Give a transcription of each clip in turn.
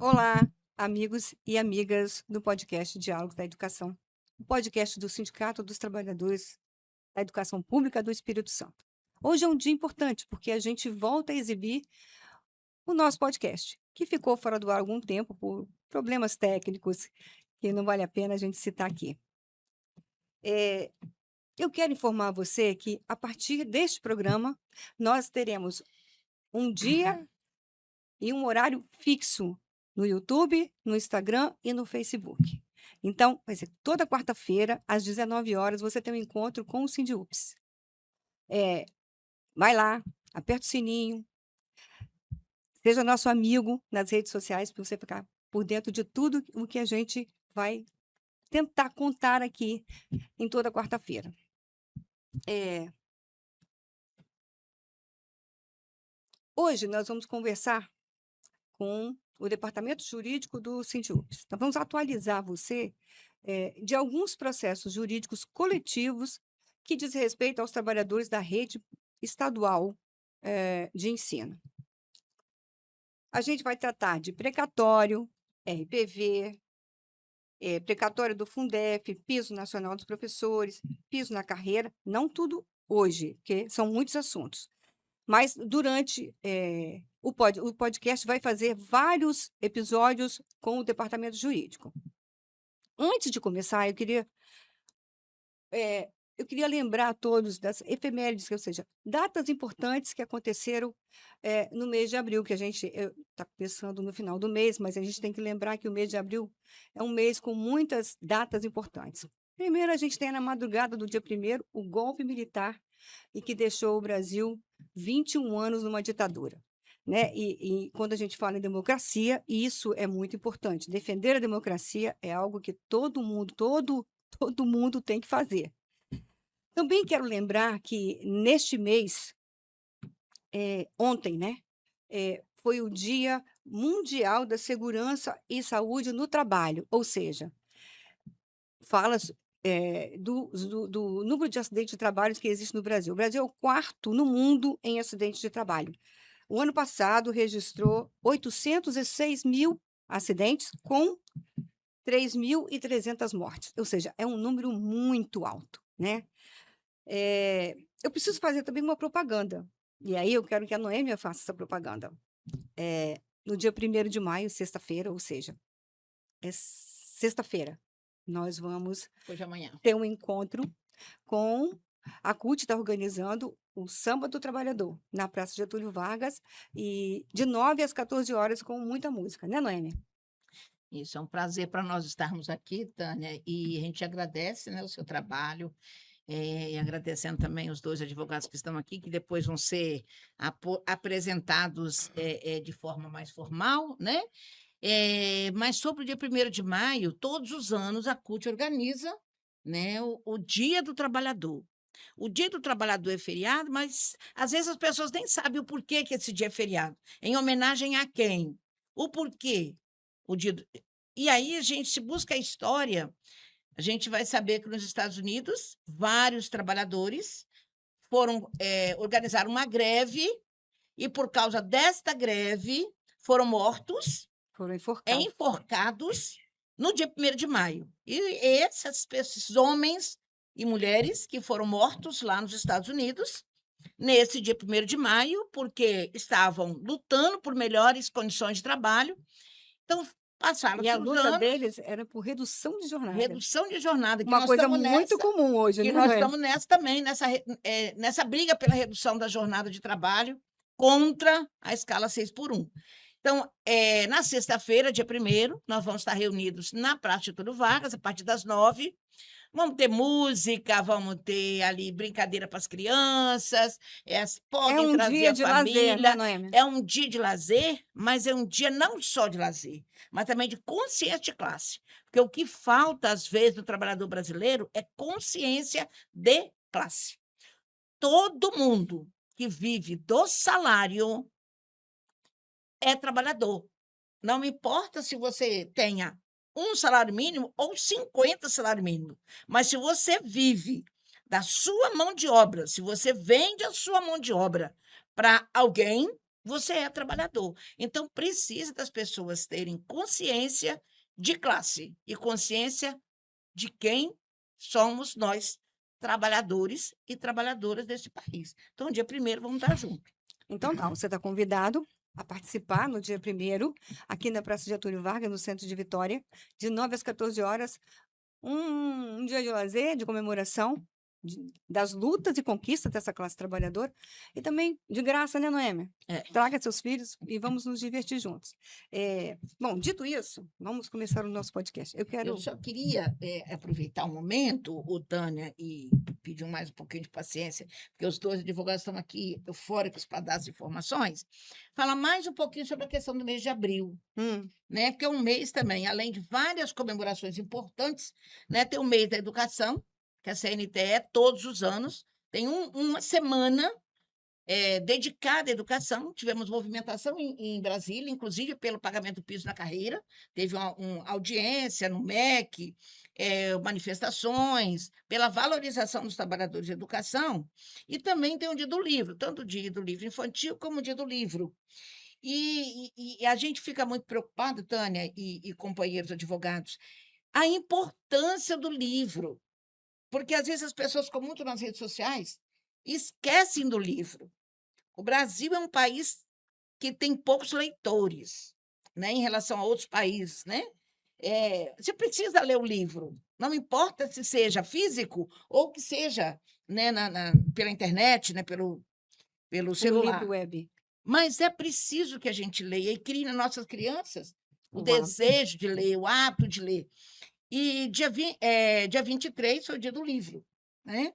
Olá, amigos e amigas do podcast Diálogos da Educação, o podcast do Sindicato dos Trabalhadores da Educação Pública do Espírito Santo. Hoje é um dia importante porque a gente volta a exibir o nosso podcast, que ficou fora do ar há algum tempo por problemas técnicos que não vale a pena a gente citar aqui. Eu quero informar você que, a partir deste programa, nós teremos um dia e um horário fixo no YouTube, no Instagram e no Facebook. Então, vai ser toda quarta-feira, às 19 horas, você tem um encontro com o Sindiups. Vai lá, aperta o sininho, seja nosso amigo nas redes sociais para você ficar por dentro de tudo o que a gente vai tentar contar aqui em toda quarta-feira. Hoje nós vamos conversar com o departamento jurídico do Sindiups. Nós vamos atualizar você de alguns processos jurídicos coletivos que diz respeito aos trabalhadores da rede estadual de ensino. A gente vai tratar de precatório, RPV, precatório do Fundef, piso nacional dos professores, piso na carreira, não tudo hoje, porque são muitos assuntos. Mas durante o podcast vai fazer vários episódios com o departamento jurídico. Antes de começar, eu queria lembrar a todos das efemérides, ou seja, datas importantes que aconteceram no mês de abril, que a gente está pensando no final do mês, mas a gente tem que lembrar que o mês de abril é um mês com muitas datas importantes. Primeiro, a gente tem na madrugada do dia 1º o golpe militar, e que deixou o Brasil 21 anos numa ditadura. Né? E quando a gente fala em democracia, isso é muito importante. Defender a democracia é algo que todo mundo tem que fazer. Também quero lembrar que neste mês, ontem, né, foi o Dia Mundial da Segurança e Saúde no Trabalho, ou seja, fala do número de acidentes de trabalho que existe no Brasil. O Brasil é o 4º no mundo em acidentes de trabalho. O ano passado registrou 806 mil acidentes, com 3.300 mortes, ou seja, é um número muito alto, né? Eu preciso fazer também uma propaganda, e aí eu quero que a Noêmia faça essa propaganda. No dia 1º de maio, sexta-feira, ou seja, é sexta-feira, nós vamos Hoje amanhã. ter um encontro com a CUT, está organizando o Samba do Trabalhador, na Praça Getúlio Vargas, e de 9 às 14 horas, com muita música, né, Noêmia? Isso, é um prazer para nós estarmos aqui, Tânia, e a gente agradece, né, o seu trabalho, e agradecendo também os 2 advogados que estão aqui, que depois vão ser apresentados de forma mais formal, né? Mas sobre o dia 1º de maio, todos os anos a CUT organiza, né, o Dia do Trabalhador. O Dia do Trabalhador é feriado, mas às vezes as pessoas nem sabem o porquê que esse dia é feriado. Em homenagem a quem? O porquê? O dia do... E aí a gente, se busca a história, a gente vai saber que nos Estados Unidos, vários trabalhadores organizaram uma greve, e por causa desta greve foram mortos, Foram enforcados. enforcados no dia 1º de maio. E esses homens e mulheres que foram mortos lá nos Estados Unidos, nesse dia 1º de maio, porque estavam lutando por melhores condições de trabalho. Então, passaram-se E a os luta anos, deles era por redução de jornada. redução de jornada, que Uma nós coisa estamos muito nessa, comum hoje, que né, nós Noêmia? estamos nessa também, nessa briga pela redução da jornada de trabalho contra a escala 6x1. Então, na sexta-feira, dia 1º, nós vamos estar reunidos na Praça Getúlio Vargas, a partir das 9h. Vamos ter música, vamos ter ali brincadeira para as crianças, podem um trazer dia a de lazer, né, família. Noêmia? É um dia de lazer, mas é um dia não só de lazer, mas também de consciência de classe. Porque o que falta, às vezes, no trabalhador brasileiro é consciência de classe. Todo mundo que vive do salário é trabalhador. Não importa se você tenha um salário mínimo ou 50 salário mínimo, mas se você vive da sua mão de obra, se você vende a sua mão de obra para alguém, você é trabalhador. Então, precisa das pessoas terem consciência de classe e consciência de quem somos nós, trabalhadores e trabalhadoras desse país. Então, dia 1º, vamos estar juntos. Então tá, você está convidado a participar no dia 1º, aqui na Praça Getúlio Vargas, no centro de Vitória, de 9 às 14 horas, um dia de lazer, de comemoração das lutas e conquistas dessa classe trabalhadora, e também de graça, né, Noêmia? É. Traga seus filhos e vamos nos divertir juntos. Bom, dito isso, vamos começar o nosso podcast. Eu só queria aproveitar o momento, o Tânia, e pedir mais um pouquinho de paciência, porque os dois advogados estão aqui eufóricos para dar as informações, falar mais um pouquinho sobre a questão do mês de abril, né? Porque é um mês também, além de várias comemorações importantes, né? Tem o mês da educação, que a CNTE é todos os anos, tem uma semana dedicada à educação. Tivemos movimentação em Brasília, inclusive pelo pagamento do piso na carreira, teve uma audiência no MEC, manifestações, pela valorização dos trabalhadores de educação, e também tem o dia do livro, tanto o dia do livro infantil como o dia do livro. E a gente fica muito preocupado, Tânia e companheiros advogados, a importância do livro, porque às vezes as pessoas ficam muito nas redes sociais e esquecem do livro. O Brasil é um país que tem poucos leitores, né, em relação a outros países, né? Você precisa ler o livro, não importa se seja físico ou que seja, né, pela internet, né, pelo celular. Livro web. Mas é preciso que a gente leia e crie nas nossas crianças o O desejo de ler, o hábito de ler. E dia 23 foi o dia do livro, né?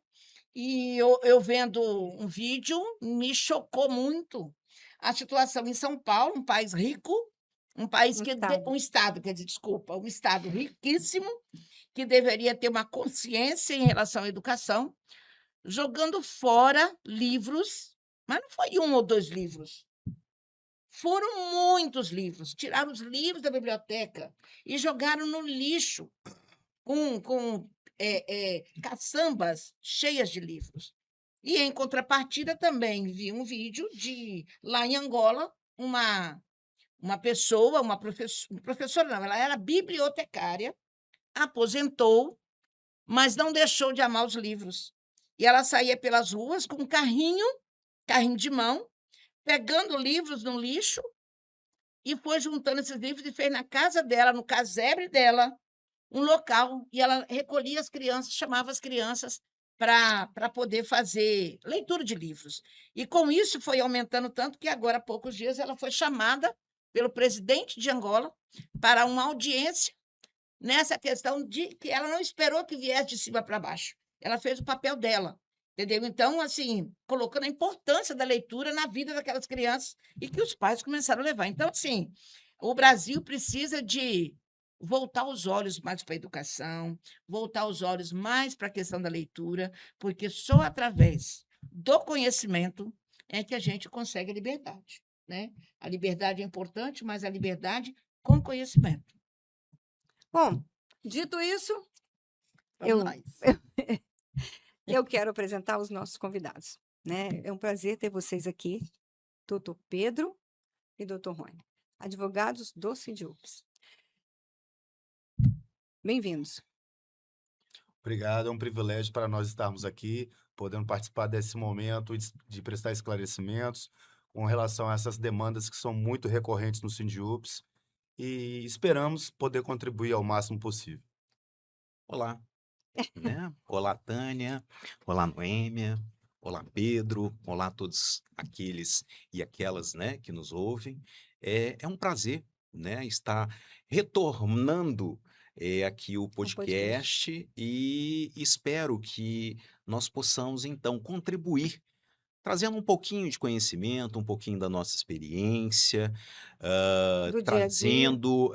E eu vendo um vídeo, me chocou muito a situação em São Paulo, um país rico, um país um estado, quer dizer, desculpa, um estado riquíssimo, que deveria ter uma consciência em relação à educação, jogando fora livros, mas não foi 1 ou 2 livros. Foram muitos livros, tiraram os livros da biblioteca e jogaram no lixo, com caçambas cheias de livros. E, em contrapartida, também vi um vídeo de, lá em Angola, uma pessoa, uma professora, não, ela era bibliotecária, aposentou, mas não deixou de amar os livros. E ela saía pelas ruas com um carrinho de mão, pegando livros no lixo, e foi juntando esses livros e fez na casa dela, no casebre dela, um local, e ela recolhia as crianças, chamava as crianças para poder fazer leitura de livros. E com isso foi aumentando tanto que agora, há poucos dias, ela foi chamada pelo presidente de Angola para uma audiência nessa questão de que ela não esperou que viesse de cima para baixo. Ela fez o papel dela, entendeu? Então, assim, colocando a importância da leitura na vida daquelas crianças e que os pais começaram a levar. Então, assim, o Brasil precisa de voltar os olhos mais para a educação, voltar os olhos mais para a questão da leitura, porque só através do conhecimento é que a gente consegue a liberdade, né? A liberdade é importante, mas a liberdade com conhecimento. Bom, dito isso, eu quero apresentar os nossos convidados, né? É um prazer ter vocês aqui, doutor Pedro e doutor Rony, advogados do Sindiúps. Bem-vindos. Obrigado, é um privilégio para nós estarmos aqui, podendo participar desse momento de prestar esclarecimentos com relação a essas demandas que são muito recorrentes no Sindiúps e esperamos poder contribuir ao máximo possível. Olá, né? Olá, Tânia. Olá, Noêmia. Olá, Pedro. Olá a todos aqueles e aquelas, né, que nos ouvem. É um prazer, né, estar retornando aqui o podcast e espero que nós possamos, então, contribuir, trazendo um pouquinho de conhecimento, um pouquinho da nossa experiência, trazendo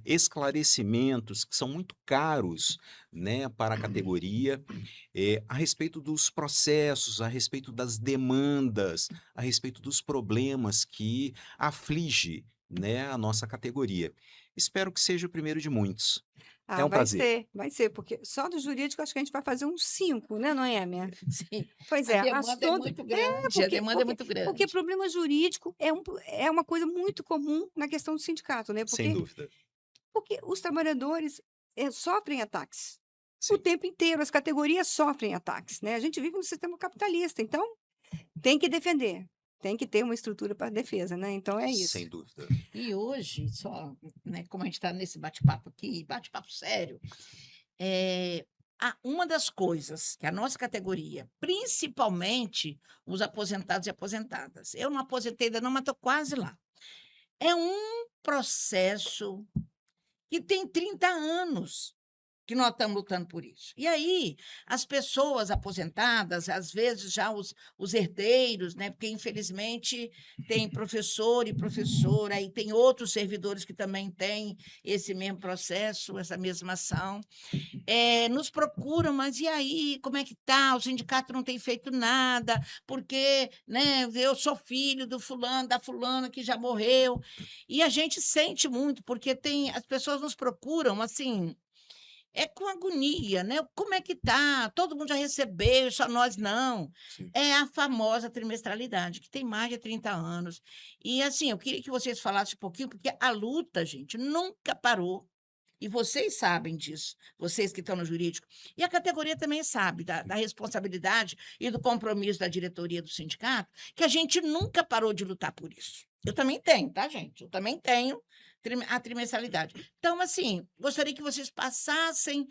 esclarecimentos que são muito caros, né, para a categoria, a respeito dos processos, a respeito das demandas, a respeito dos problemas que aflige, né, a nossa categoria. Espero que seja o primeiro de muitos. Ah, um prazer. vai ser, porque só do jurídico acho que a gente vai fazer uns 5, né, Noêmia? Sim, Pois a é, demanda é assunto muito grande, a porque demanda é porque muito porque grande. problema jurídico é uma coisa muito comum na questão do sindicato, né, Sem dúvida. porque os trabalhadores, sofrem ataques. O Sim, tempo inteiro, as categorias sofrem ataques, né, a gente vive no sistema capitalista, então tem que defender, tem que ter uma estrutura para defesa, né, então é sem isso. dúvida. E hoje, só, né, como a gente está nesse bate-papo aqui, bate-papo sério, uma das coisas que a nossa categoria, principalmente os aposentados e aposentadas, eu não aposentei ainda não, mas estou quase lá, é um processo que tem 30 anos que nós estamos lutando por isso. E aí, as pessoas aposentadas, às vezes já os herdeiros, né? Porque, infelizmente, tem professor e professora, e tem outros servidores que também têm esse mesmo processo, essa mesma ação, nos procuram, mas e aí, como é que tá? O sindicato não tem feito nada, porque, né, eu sou filho do fulano, da fulana que já morreu, e a gente sente muito, porque as pessoas nos procuram, assim, com agonia, né? Como é que tá? Todo mundo já recebeu, só nós não. Sim. É a famosa trimestralidade, que tem mais de 30 anos. E, assim, eu queria que vocês falassem um pouquinho, porque a luta, gente, nunca parou. E vocês sabem disso, vocês que estão no jurídico. E a categoria também sabe da responsabilidade e do compromisso da diretoria do sindicato, que a gente nunca parou de lutar por isso. Eu também tenho, tá, gente? Eu também tenho a trimestralidade. Então, assim, gostaria que vocês passassem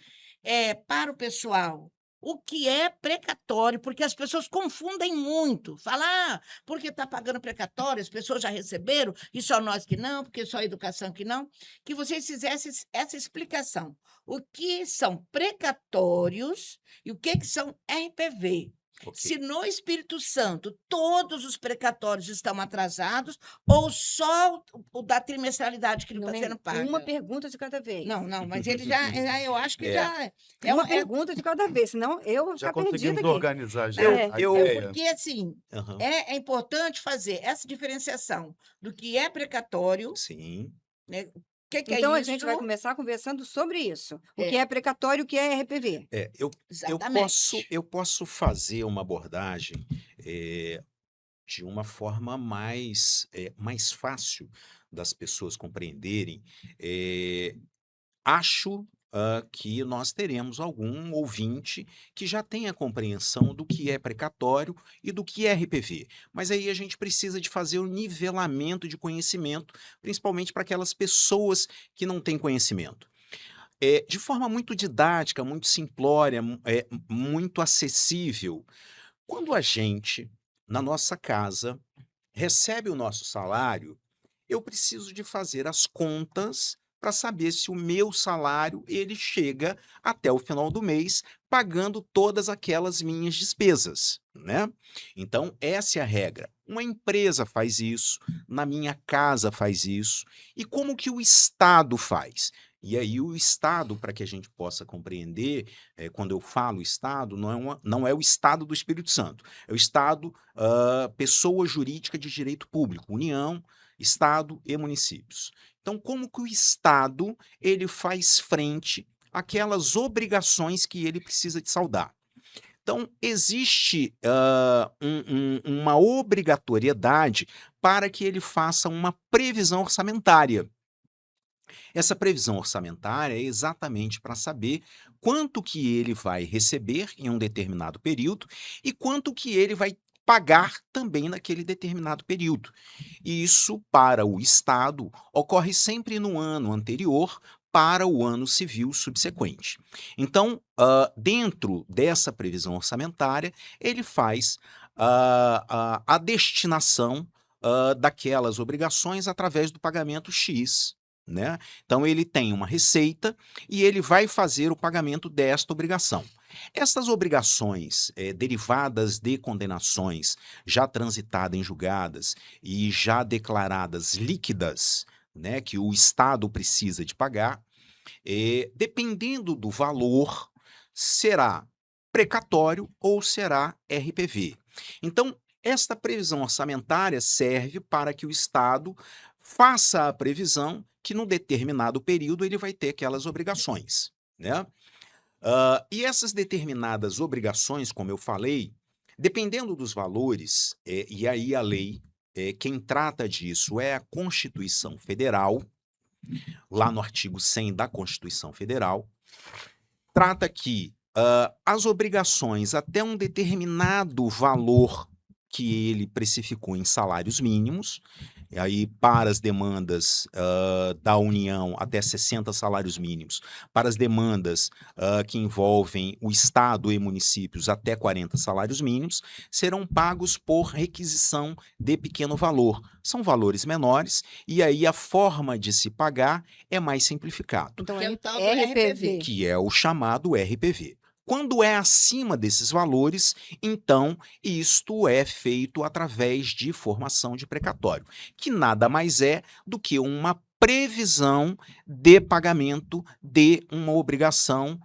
para o pessoal o que é precatório, porque as pessoas confundem muito. Falar, porque está pagando precatório, as pessoas já receberam, e só nós que não, porque só a educação que não. Que vocês fizessem essa explicação. O que são precatórios e o que são RPV. Ok. Se no Espírito Santo todos os precatórios estão atrasados ou só o da trimestralidade que não está sendo Uma paga? pergunta de cada vez. Não, mas ele já eu acho que É, já é Uma pergunta de cada vez, senão eu vou Já ficar perdida conseguimos aqui. organizar já É. a eu- ideia. porque, assim, aham, é importante fazer essa diferenciação do que é precatório, sim. né, o que é Então a isso? gente vai começar conversando sobre isso. O É. que é precatório, o que é RPV. Eu Exatamente. posso fazer uma abordagem de uma forma mais fácil das pessoas compreenderem. Acho que nós teremos algum ouvinte que já tenha compreensão do que é precatório e do que é RPV. Mas aí a gente precisa de fazer o nivelamento de conhecimento, principalmente para aquelas pessoas que não têm conhecimento. De forma muito didática, muito simplória, muito acessível. Quando a gente, na nossa casa, recebe o nosso salário, eu preciso de fazer as contas para saber se o meu salário ele chega até o final do mês pagando todas aquelas minhas despesas, né? Então, essa é a regra. Uma empresa faz isso, na minha casa faz isso, e como que o Estado faz? E aí o Estado, para que a gente possa compreender, quando eu falo Estado, não é o Estado do Espírito Santo, é o Estado, pessoa jurídica de direito público, União, Estado e municípios. Então, como que o Estado ele faz frente àquelas obrigações que ele precisa de saldar? Então, existe uma obrigatoriedade para que ele faça uma previsão orçamentária. Essa previsão orçamentária é exatamente para saber quanto que ele vai receber em um determinado período e quanto que ele vai pagar também naquele determinado período. E isso, para o Estado, ocorre sempre no ano anterior para o ano civil subsequente. Então, dentro dessa previsão orçamentária, ele faz a destinação daquelas obrigações através do pagamento X, né? Então, ele tem uma receita e ele vai fazer o pagamento desta obrigação. Essas obrigações derivadas de condenações já transitadas em julgadas e já declaradas líquidas, né, que o Estado precisa de pagar, dependendo do valor, será precatório ou será RPV. Então, esta previsão orçamentária serve para que o Estado faça a previsão que num determinado período ele vai ter aquelas obrigações, né? E essas determinadas obrigações, como eu falei, dependendo dos valores, e aí a lei, quem trata disso é a Constituição Federal, lá no artigo 100 da Constituição Federal, trata que as obrigações até um determinado valor que ele precificou em salários mínimos, e aí para as demandas da União até 60 salários mínimos, para as demandas que envolvem o Estado e municípios até 40 salários mínimos, serão pagos por requisição de pequeno valor. São valores menores e aí a forma de se pagar é mais simplificado, Então, Que é o tal do RPV. que é o chamado RPV. Quando é acima desses valores, então isto é feito através de formação de precatório, que nada mais é do que uma previsão de pagamento de uma obrigação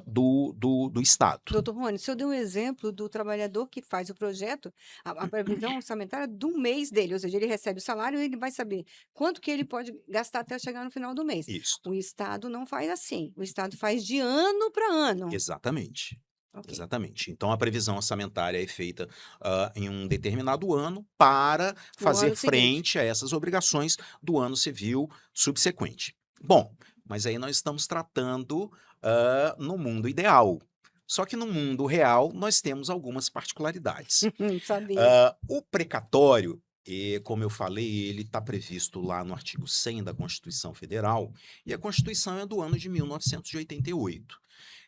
do Estado. Doutor Rony, o senhor deu um exemplo do trabalhador que faz o projeto, a previsão orçamentária do mês dele, ou seja, ele recebe o salário e ele vai saber quanto que ele pode gastar até chegar no final do mês. Isso, O Estado não faz assim, o Estado faz de ano para ano. exatamente. Ok. Exatamente. Então, a previsão orçamentária é feita em um determinado ano para fazer ano seguinte. frente a essas obrigações do ano civil subsequente. Bom, mas aí nós estamos tratando no mundo ideal. Só que no mundo real nós temos algumas particularidades. Sabia. O precatório, como eu falei, ele está previsto lá no artigo 100 da Constituição Federal, e a Constituição é do ano de 1988.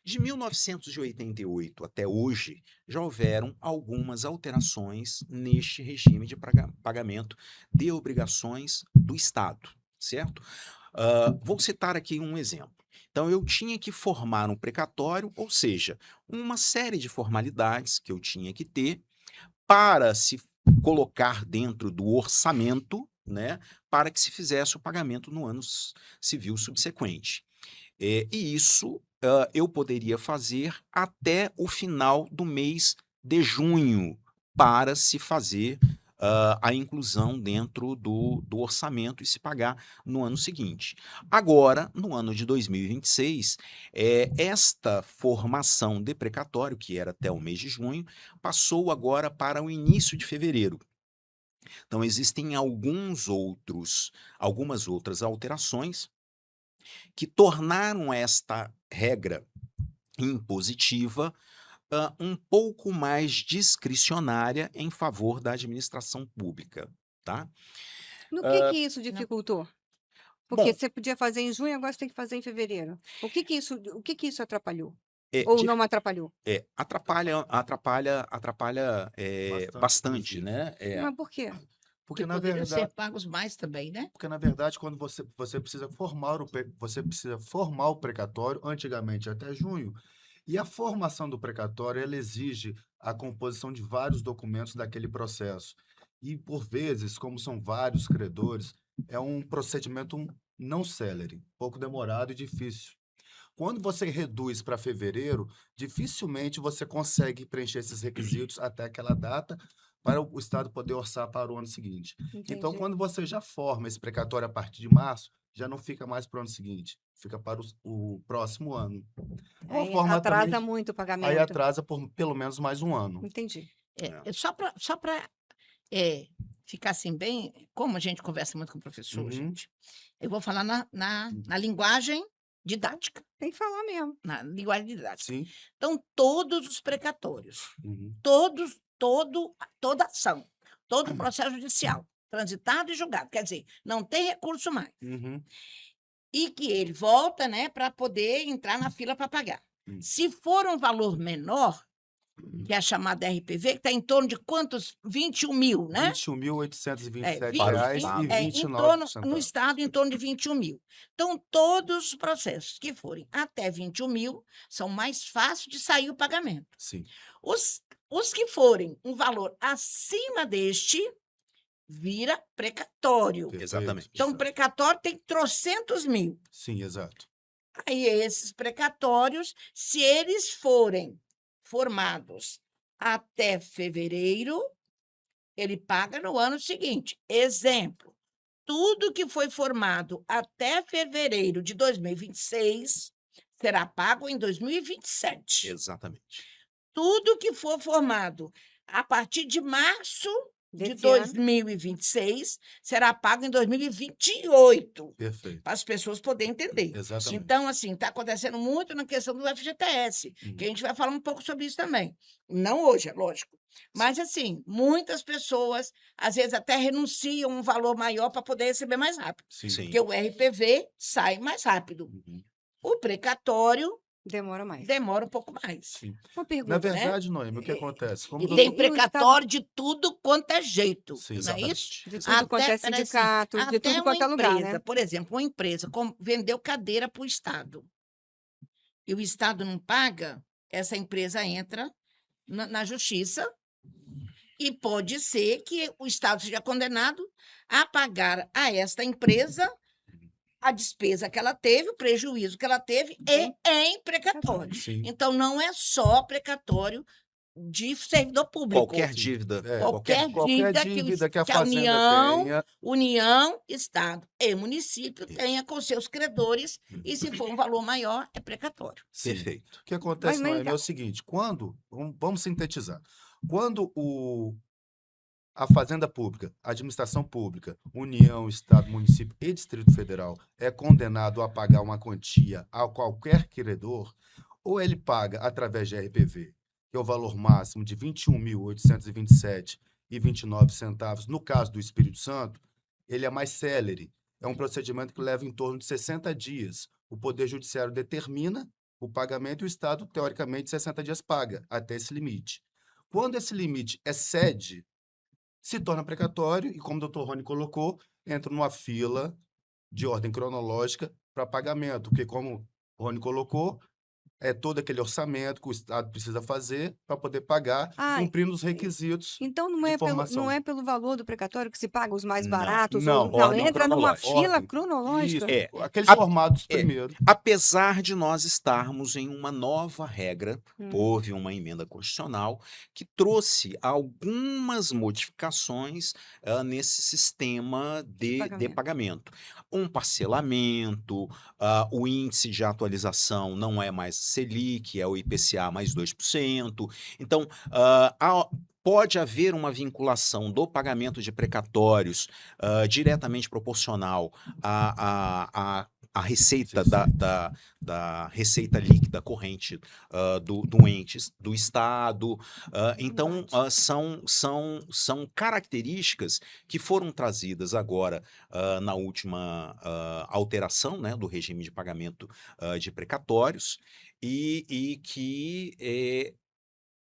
De 1988 até hoje, já houveram algumas alterações neste regime de pagamento de obrigações do Estado, certo? Vou citar aqui um exemplo. Então, eu tinha que formar um precatório, ou seja, uma série de formalidades que eu tinha que ter para se colocar dentro do orçamento, né, para que se fizesse o pagamento no ano civil subsequente. E isso eu poderia fazer até o final do mês de junho, para se fazer a inclusão dentro do orçamento e se pagar no ano seguinte. Agora, no ano de 2026, esta formação de precatório, que era até o mês de junho, passou agora para o início de fevereiro. Então, existem algumas outras alterações que tornaram esta regra impositiva um pouco mais discricionária em favor da administração pública, tá? No que isso dificultou? Porque Bom, você podia fazer em junho, agora você tem que fazer em fevereiro. O que que isso atrapalhou? é, Ou de- não atrapalhou? atrapalha bastante, inclusive. né? Mas por quê? Porque, Que na poderiam ser verdade, pagos mais também, né? porque, na verdade, quando você precisa você precisa formar o precatório, antigamente até junho, e a formação do precatório, ela exige a composição de vários documentos daquele processo. E, por vezes, como são vários credores, é um procedimento não célere, pouco demorado e difícil. Quando você reduz para fevereiro, dificilmente você consegue preencher esses requisitos até aquela data para o Estado poder orçar para o ano seguinte. Então, Entendi. quando você já forma esse precatório a partir de março, já não fica mais para o ano seguinte, fica para o próximo ano. É uma Aí forma atrasa também, muito o aí pagamento. atrasa por pelo menos mais um ano. Entendi. Só para ficar assim bem, como a gente conversa muito com o professor, Uhum. gente, eu vou falar na linguagem didática, Tem que falar mesmo. na linguagem didática. Sim. Então, todos os precatórios, Uhum. toda ação, todo processo judicial, transitado e julgado, quer dizer, não tem recurso mais. Uhum. E que ele volta, né, para poder entrar na fila para pagar. Se for um valor menor, que é a chamada RPV, que está em torno de quantos? 21 mil, né? R$ 21.827 Para o reais Estado. e Em 29 torno, no centavos. Estado, em torno de 21 mil. Então, todos os processos que forem até 21 mil são mais fáceis de sair o pagamento. Sim. Os que forem um valor acima deste, vira precatório. Perfeito. Exatamente. Então, precatório tem trocentos mil. Sim, exato. Aí, esses precatórios, se eles forem formados até fevereiro, ele paga no ano seguinte. Exemplo, tudo que foi formado até fevereiro de 2026 será pago em 2027. Exatamente. Tudo que for formado a partir de março de Desse ano. 2026 será pago em 2028, Perfeito. para as pessoas poderem entender. Exatamente. Então, assim, está acontecendo muito na questão do FGTS, que a gente vai falar um pouco sobre isso também. Não hoje, é lógico. Mas, assim, muitas pessoas, às vezes, até renunciam um valor maior para poder receber mais rápido. Sim. Sim. Porque o RPV sai mais rápido. Uhum. O precatório Demora mais. demora um pouco mais. Sim. Uma Na pergunta, verdade, Noemi, o que acontece? Como E o tem doutor- precatório de tudo quanto é jeito, Sim, não é exatamente. isso? de tudo quanto é peraí, assim, sindicato, de até tudo uma quanto é lugar, empresa, né? por exemplo, uma empresa vendeu cadeira para o Estado e o Estado não paga, essa empresa entra na justiça e pode ser que o Estado seja condenado a pagar a esta empresa a despesa que ela teve, o prejuízo que ela teve e em precatório. Sim. Então, não é só precatório de servidor público. Qualquer dívida. É, Qualquer dívida que a a Fazenda União, União, Estado e município Isso. tenha com seus credores, e se for um valor maior, é precatório. Sim. Perfeito. O que acontece, Mas Noemi, é então- o seguinte, vamos sintetizar, quando a Fazenda Pública, a Administração Pública, União, Estado, Município e Distrito Federal é condenado a pagar uma quantia a qualquer credor, ou ele paga através de RPV, que é o valor máximo de R$ 21.827,29, no caso do Espírito Santo, ele é mais célere. É um procedimento que leva em torno de 60 dias. O Poder Judiciário determina o pagamento e o Estado, teoricamente, 60 dias paga, até esse limite. Quando esse limite excede, se torna precatório e, como o doutor Rony colocou, entra numa fila de ordem cronológica para pagamento, porque, como o Rony colocou, é todo aquele orçamento que o Estado precisa fazer para poder pagar, Ah, cumprindo os requisitos então não de é pelo, formação. não é pelo valor do precatório que se paga os mais Não, baratos? não, Ou, não, ordem entra numa cronológica. fila Ordem. cronológica. Isso, É. aqueles A- formados é. primeiro. Apesar de nós estarmos em uma nova regra, Hum. houve uma emenda constitucional que trouxe algumas modificações nesse sistema de pagamento. Um parcelamento, o índice de atualização não é mais Selic, é o IPCA mais 2%. Então, pode haver uma vinculação do pagamento de precatórios diretamente proporcional à receita Sim, da receita líquida corrente do ente, do Estado. Então, são características que foram trazidas agora na última alteração, né, do regime de pagamento de precatórios e que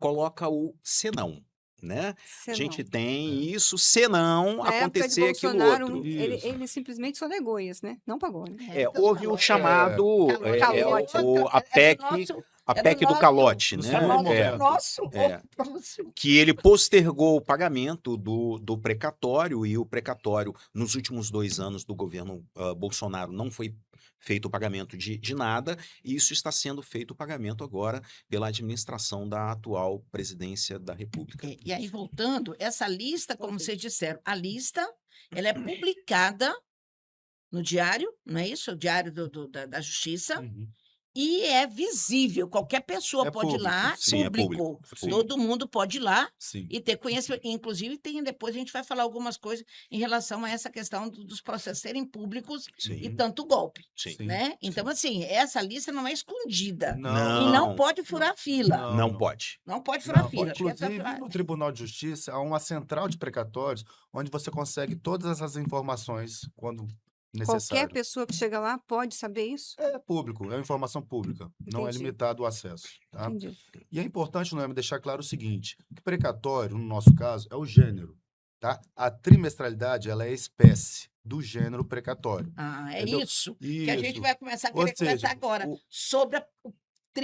coloca o senão. Né? A gente tem isso, senão Na época de acontecer aquilo Bolsonaro, outro. Isso. ele simplesmente só negou isso, né? Não pagou, né? Houve o chamado Calote. a PEC do calote, no né? segundo momento. Que ele postergou o pagamento do precatório, e o precatório, nos últimos 2 anos do governo Bolsonaro, não foi feito o pagamento de nada, e isso está sendo feito o pagamento agora pela administração da atual presidência da República. E aí, voltando, essa lista, como vocês disseram, a lista ela é publicada no diário, não é isso? O Diário da Justiça, Uhum. e é visível. Qualquer pessoa É pode ir público, lá, sim, é público. público, é público. Todo mundo pode ir lá Sim. e ter conhecimento. Inclusive, depois a gente vai falar algumas coisas em relação a essa questão dos processos serem públicos e Sim, tanto golpe, sim. Sim. né? Então, assim, essa lista não é escondida. Não. E não pode furar a fila. Não. Não pode. Não pode furar Não, a fila. inclusive, no Tribunal de Justiça, há uma central de precatórios onde você consegue todas essas informações quando Qualquer necessário. pessoa que chega lá pode saber isso? É público, é informação pública. Não é Entendi. limitado o acesso. Tá? Entendi. E é importante, Noemi, deixar claro o seguinte, que precatório, no nosso caso, é o gênero. Tá? A trimestralidade, ela é a espécie do gênero precatório. É Entendeu? isso que a gente Isso. vai começar a Ou querer seja, conversar agora, sobre a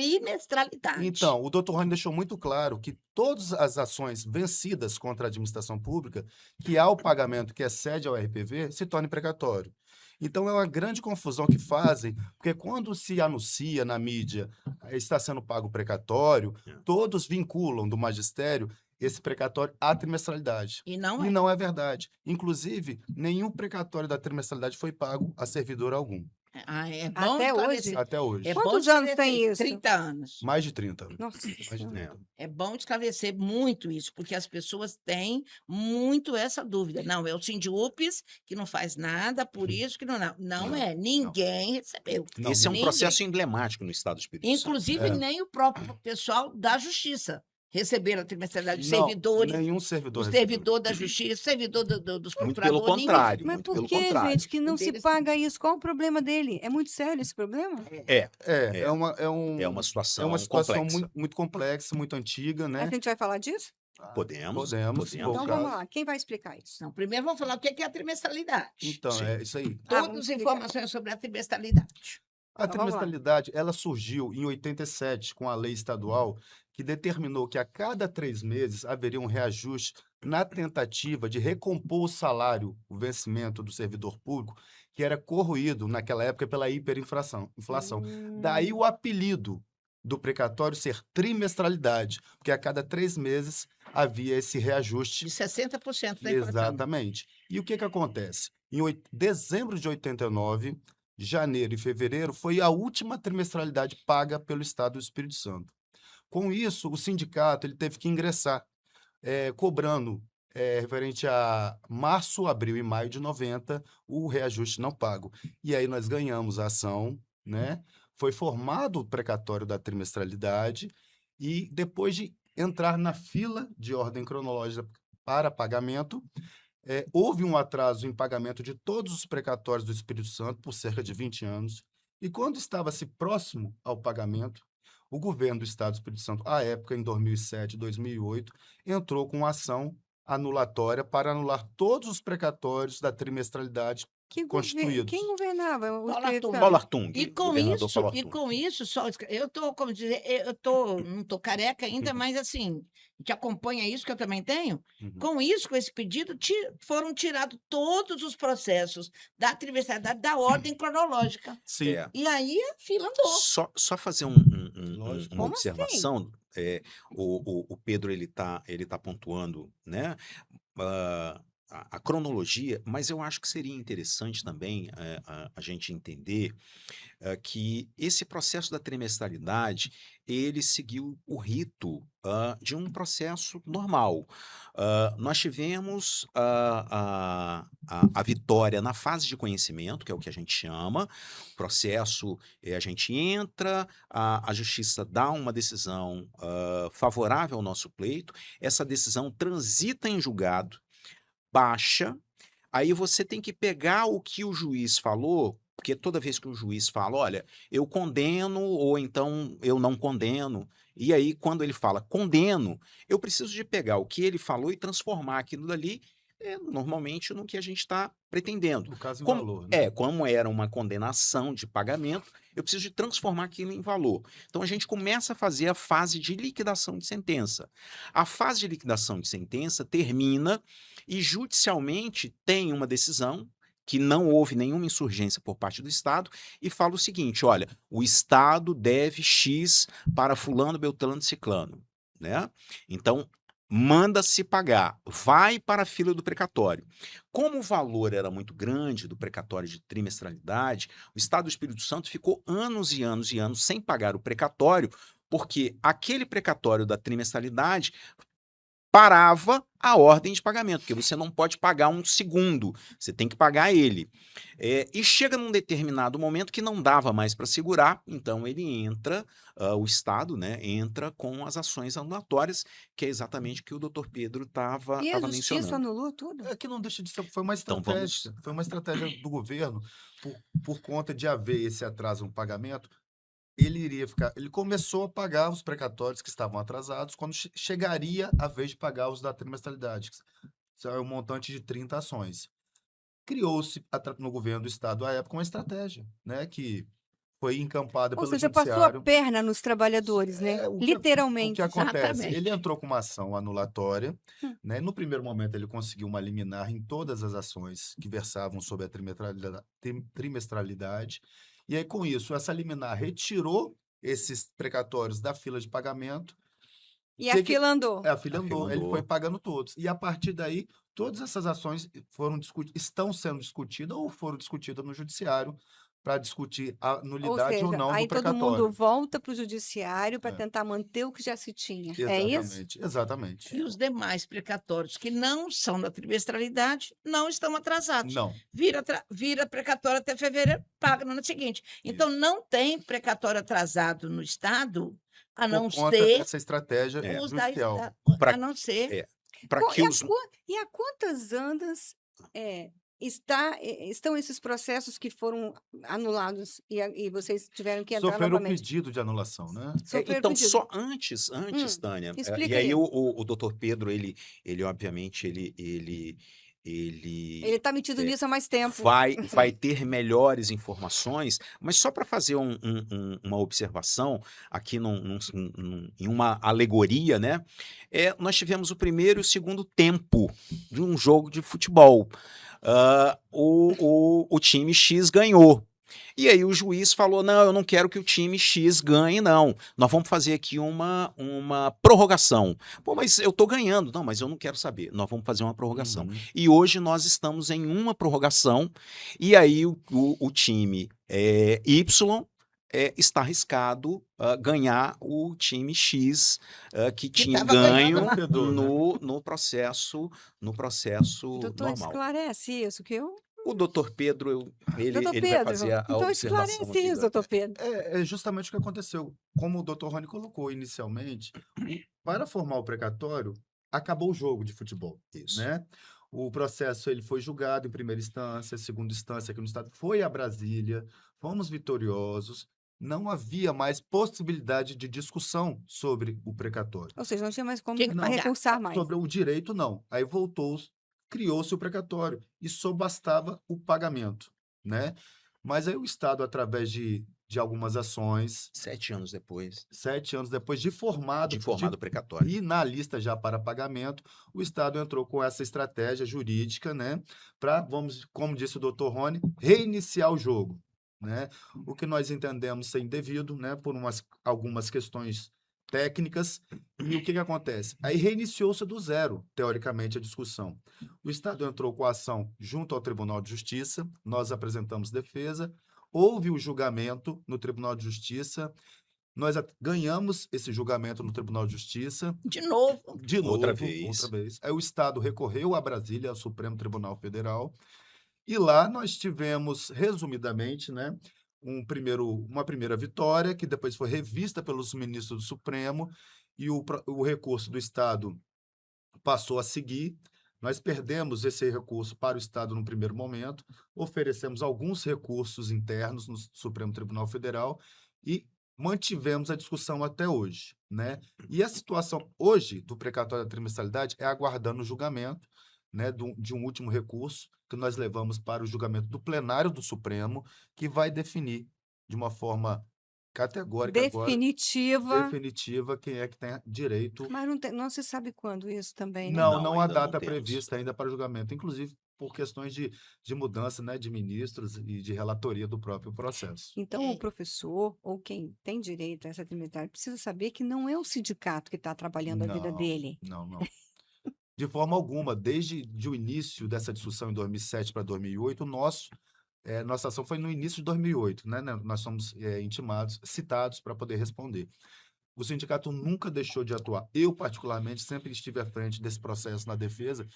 trimestralidade. Então, o doutor Rony deixou muito claro que todas as ações vencidas contra a administração pública, que há o pagamento que excede ao RPV, se torna precatório. Então, é uma grande confusão que fazem, porque quando se anuncia na mídia está sendo pago precatório, todos vinculam do magistério esse precatório à trimestralidade. E não E é. não é verdade. Inclusive, nenhum precatório da trimestralidade foi pago a servidor algum, É bom Até hoje? esclarecer. até hoje. É bom Quantos anos tem esclarecer. isso? 30 anos. Mais de 30. Nossa Mais de Senhora. 30. É bom esclarecer muito isso, porque as pessoas têm muito essa dúvida. Não, é o Sindupes que não faz nada, por isso que não. Não é. Ninguém recebeu. Não, Esse é um ninguém. processo emblemático no Estado do Espírito Santo. Inclusive, É. nem o próprio pessoal da Justiça receberam a trimestralidade. Os Não, servidores, nenhum servidor o recebeu. servidor da Justiça, o servidor dos Muito pelo procuradores, contrário, Mas muito por pelo que, contrário. gente, que não se deles- paga isso? Qual o problema dele? É muito sério esse problema? É É uma situação complexa. muito, muito complexa, muito antiga, A né? gente vai falar disso? Podemos, Podemos, se for Então o vamos caso. lá. Quem vai explicar isso? Não, primeiro vamos falar o que é a trimestralidade. Então, Sim. é isso aí. vamos Todas as explicar. informações sobre a trimestralidade. A Então, vamos lá. trimestralidade, ela surgiu em 87 com a lei estadual que determinou que a cada 3 meses haveria um reajuste na tentativa de recompor o salário, o vencimento do servidor público, que era corroído naquela época pela hiperinflação. Daí o apelido do precatório ser trimestralidade, porque a cada 3 meses havia esse reajuste. De 60% da inflação. Exatamente. E o que que acontece? Em dezembro de 89, janeiro e fevereiro foi a última trimestralidade paga pelo Estado do Espírito Santo. Com isso, o sindicato ele teve que ingressar, cobrando, referente a março, abril e maio de 90, o reajuste não pago. E aí nós ganhamos a ação, né? Foi formado o precatório da trimestralidade e depois de entrar na fila de ordem cronológica para pagamento, houve um atraso em pagamento de todos os precatórios do Espírito Santo por cerca de 20 anos. E quando estava-se próximo ao pagamento, o governo do Estado do Espírito Santo, à época, em 2007 e 2008, entrou com uma ação anulatória para anular todos os precatórios da trimestralidade constituídos. Quem governava o Paulo Espírito Arthur. Santo? Paulo Artung, E com governador isso, Paulo e Artung. com isso, só eu tô, como dizer, não tô careca ainda, mas assim, te acompanha isso que eu também tenho. Uhum. Com isso, com esse pedido, foram tirados todos os processos da trimestralidade da ordem cronológica. Sim. É. E aí a fila andou. Só fazer Lógico. uma Como assim? observação. O Pedro ele tá pontuando, né, a cronologia, mas eu acho que seria interessante também a gente entender que esse processo da trimestralidade ele seguiu o rito de um processo normal. Nós tivemos a vitória na fase de conhecimento, que é o que a gente chama. O processo, a gente entra, a justiça dá uma decisão favorável ao nosso pleito, essa decisão transita em julgado, baixa, aí você tem que pegar o que o juiz falou, porque toda vez que o juiz fala, olha, eu condeno ou então eu não condeno, e aí quando ele fala condeno, eu preciso de pegar o que ele falou e transformar aquilo dali normalmente no que a gente está pretendendo. No caso, em Como, valor, né? como era uma condenação de pagamento, eu preciso de transformar aquilo em valor. Então a gente começa a fazer a fase de liquidação de sentença. A fase de liquidação de sentença termina e judicialmente tem uma decisão que não houve nenhuma insurgência por parte do Estado e fala o seguinte, olha, o Estado deve X para fulano, beltrano, ciclano, né? Então, manda-se pagar, vai para a fila do precatório. Como o valor era muito grande do precatório de trimestralidade, o Estado do Espírito Santo ficou anos e anos e anos sem pagar o precatório, porque aquele precatório da trimestralidade parava a ordem de pagamento, porque você não pode pagar um segundo, você tem que pagar ele. E chega num determinado momento que não dava mais para segurar, então ele entra, o Estado, né, entra com as ações anulatórias, que é exatamente o que o doutor Pedro estava E a justiça mencionando. anulou tudo? É que não deixa de ser, foi uma Então estratégia, foi uma estratégia do governo por conta de haver esse atraso no pagamento. Ele começou a pagar os precatórios que estavam atrasados quando chegaria a vez de pagar os da trimestralidade, que é um montante de 30 ações. Criou-se no governo do estado à época uma estratégia, né, que foi encampada Ou pelo seja, passou a judiciário. perna nos trabalhadores, né? O que Literalmente. acontece? Exatamente. Ele entrou com uma ação anulatória, Hum. né? No primeiro momento ele conseguiu uma liminar em todas as ações que versavam sobre a trimestralidade. E aí, com isso, essa liminar retirou esses precatórios da fila de pagamento E a fila andou. A filha A fila andou, ele foi andou. pagando todos. E a partir daí, todas essas ações estão sendo discutidas ou foram discutidas no judiciário para discutir a Ou nulidade ou seja, não do aí todo mundo precatório. volta para o judiciário para É, tentar manter o que já se tinha. É isso? exatamente, exatamente. E os demais precatórios que não são da trimestralidade não estão atrasados. Não, Vira precatório até fevereiro, paga no ano seguinte. Então, isso. não tem precatório atrasado no Estado, a não Por conta ser dessa estratégia os da judicial. a Pra- não ser É, para Co- que E a, os. e há quantas andas estão esses processos que foram anulados e vocês tiveram que entrar Sofreram o novamente? pedido de anulação, né? Sofreram Então, pedido. só antes, Tânia, e Explica aí aí. o doutor Pedro, ele obviamente, Ele está metido é, nisso há mais tempo. vai ter melhores informações, mas só para fazer uma observação aqui em uma alegoria, né? Nós tivemos o primeiro e o segundo tempo de um jogo de futebol. O time X ganhou. E aí o juiz falou: não, eu não quero que o time X ganhe, não. Nós vamos fazer aqui uma prorrogação. Pô, mas eu tô ganhando. Não, mas eu não quero saber. Nós vamos fazer uma prorrogação. Uhum. E hoje nós estamos em uma prorrogação, e aí o time Y está arriscado a ganhar o time X que tinha tava ganhando ganho lá. Vencedor, né? no processo Doutor, normal. esclarece isso, que eu... O doutor Pedro, ele Doutor vai Pedro, fazer a então observação esclarece aqui isso, doutor Pedro. É justamente o que aconteceu. Como o Dr. Rony colocou inicialmente, para formar o precatório, acabou o jogo de futebol, Isso. né? O processo ele foi julgado em primeira instância, segunda instância aqui no estado, foi a Brasília, fomos vitoriosos, não havia mais possibilidade de discussão sobre o precatório. Ou seja, não tinha mais como Tinha que pagar. recursar mais. Sobre o direito, não. Aí criou-se o precatório e só bastava o pagamento, né? Mas aí o Estado, através de algumas ações, 7 anos depois 7 anos depois de formado, de formado o precatório. e na lista já para pagamento, o Estado entrou com essa estratégia jurídica, né? Para, como disse o doutor Rony, reiniciar o jogo, né? O que nós entendemos ser indevido, né? Por algumas questões técnicas. E o que acontece? Aí reiniciou-se do zero, teoricamente, a discussão. O Estado entrou com a ação junto ao Tribunal de Justiça, nós apresentamos defesa, houve o julgamento no Tribunal de Justiça, nós ganhamos esse julgamento no Tribunal de Justiça, De novo. de novo, Outra vez. outra vez. Aí o Estado recorreu a Brasília, ao Supremo Tribunal Federal, e lá nós tivemos, resumidamente, né, uma primeira vitória, que depois foi revista pelos ministros do Supremo, e o recurso do Estado passou a seguir. Nós perdemos esse recurso para o Estado no primeiro momento, oferecemos alguns recursos internos no Supremo Tribunal Federal e mantivemos a discussão até hoje, né? E a situação hoje do precatório da trimestralidade é aguardando o julgamento, né, de um último recurso que nós levamos para o julgamento do plenário do Supremo, que vai definir de uma forma categórica agora, Definitiva. definitiva, quem é que tem direito. Mas não se sabe quando isso também, né? Não há ainda não data temos. prevista ainda para julgamento, inclusive por questões de mudança, né, de ministros e de relatoria do próprio processo. Então, o professor ou quem tem direito a essa trimestralidade precisa saber que não é o sindicato que está atrapalhando a vida Não, dele. não. De forma alguma, desde o início dessa discussão em 2007 para 2008, nossa ação foi no início de 2008, né? Nós somos citados para poder responder. O sindicato nunca deixou de atuar. Eu, particularmente, sempre estive à frente desse processo na defesa.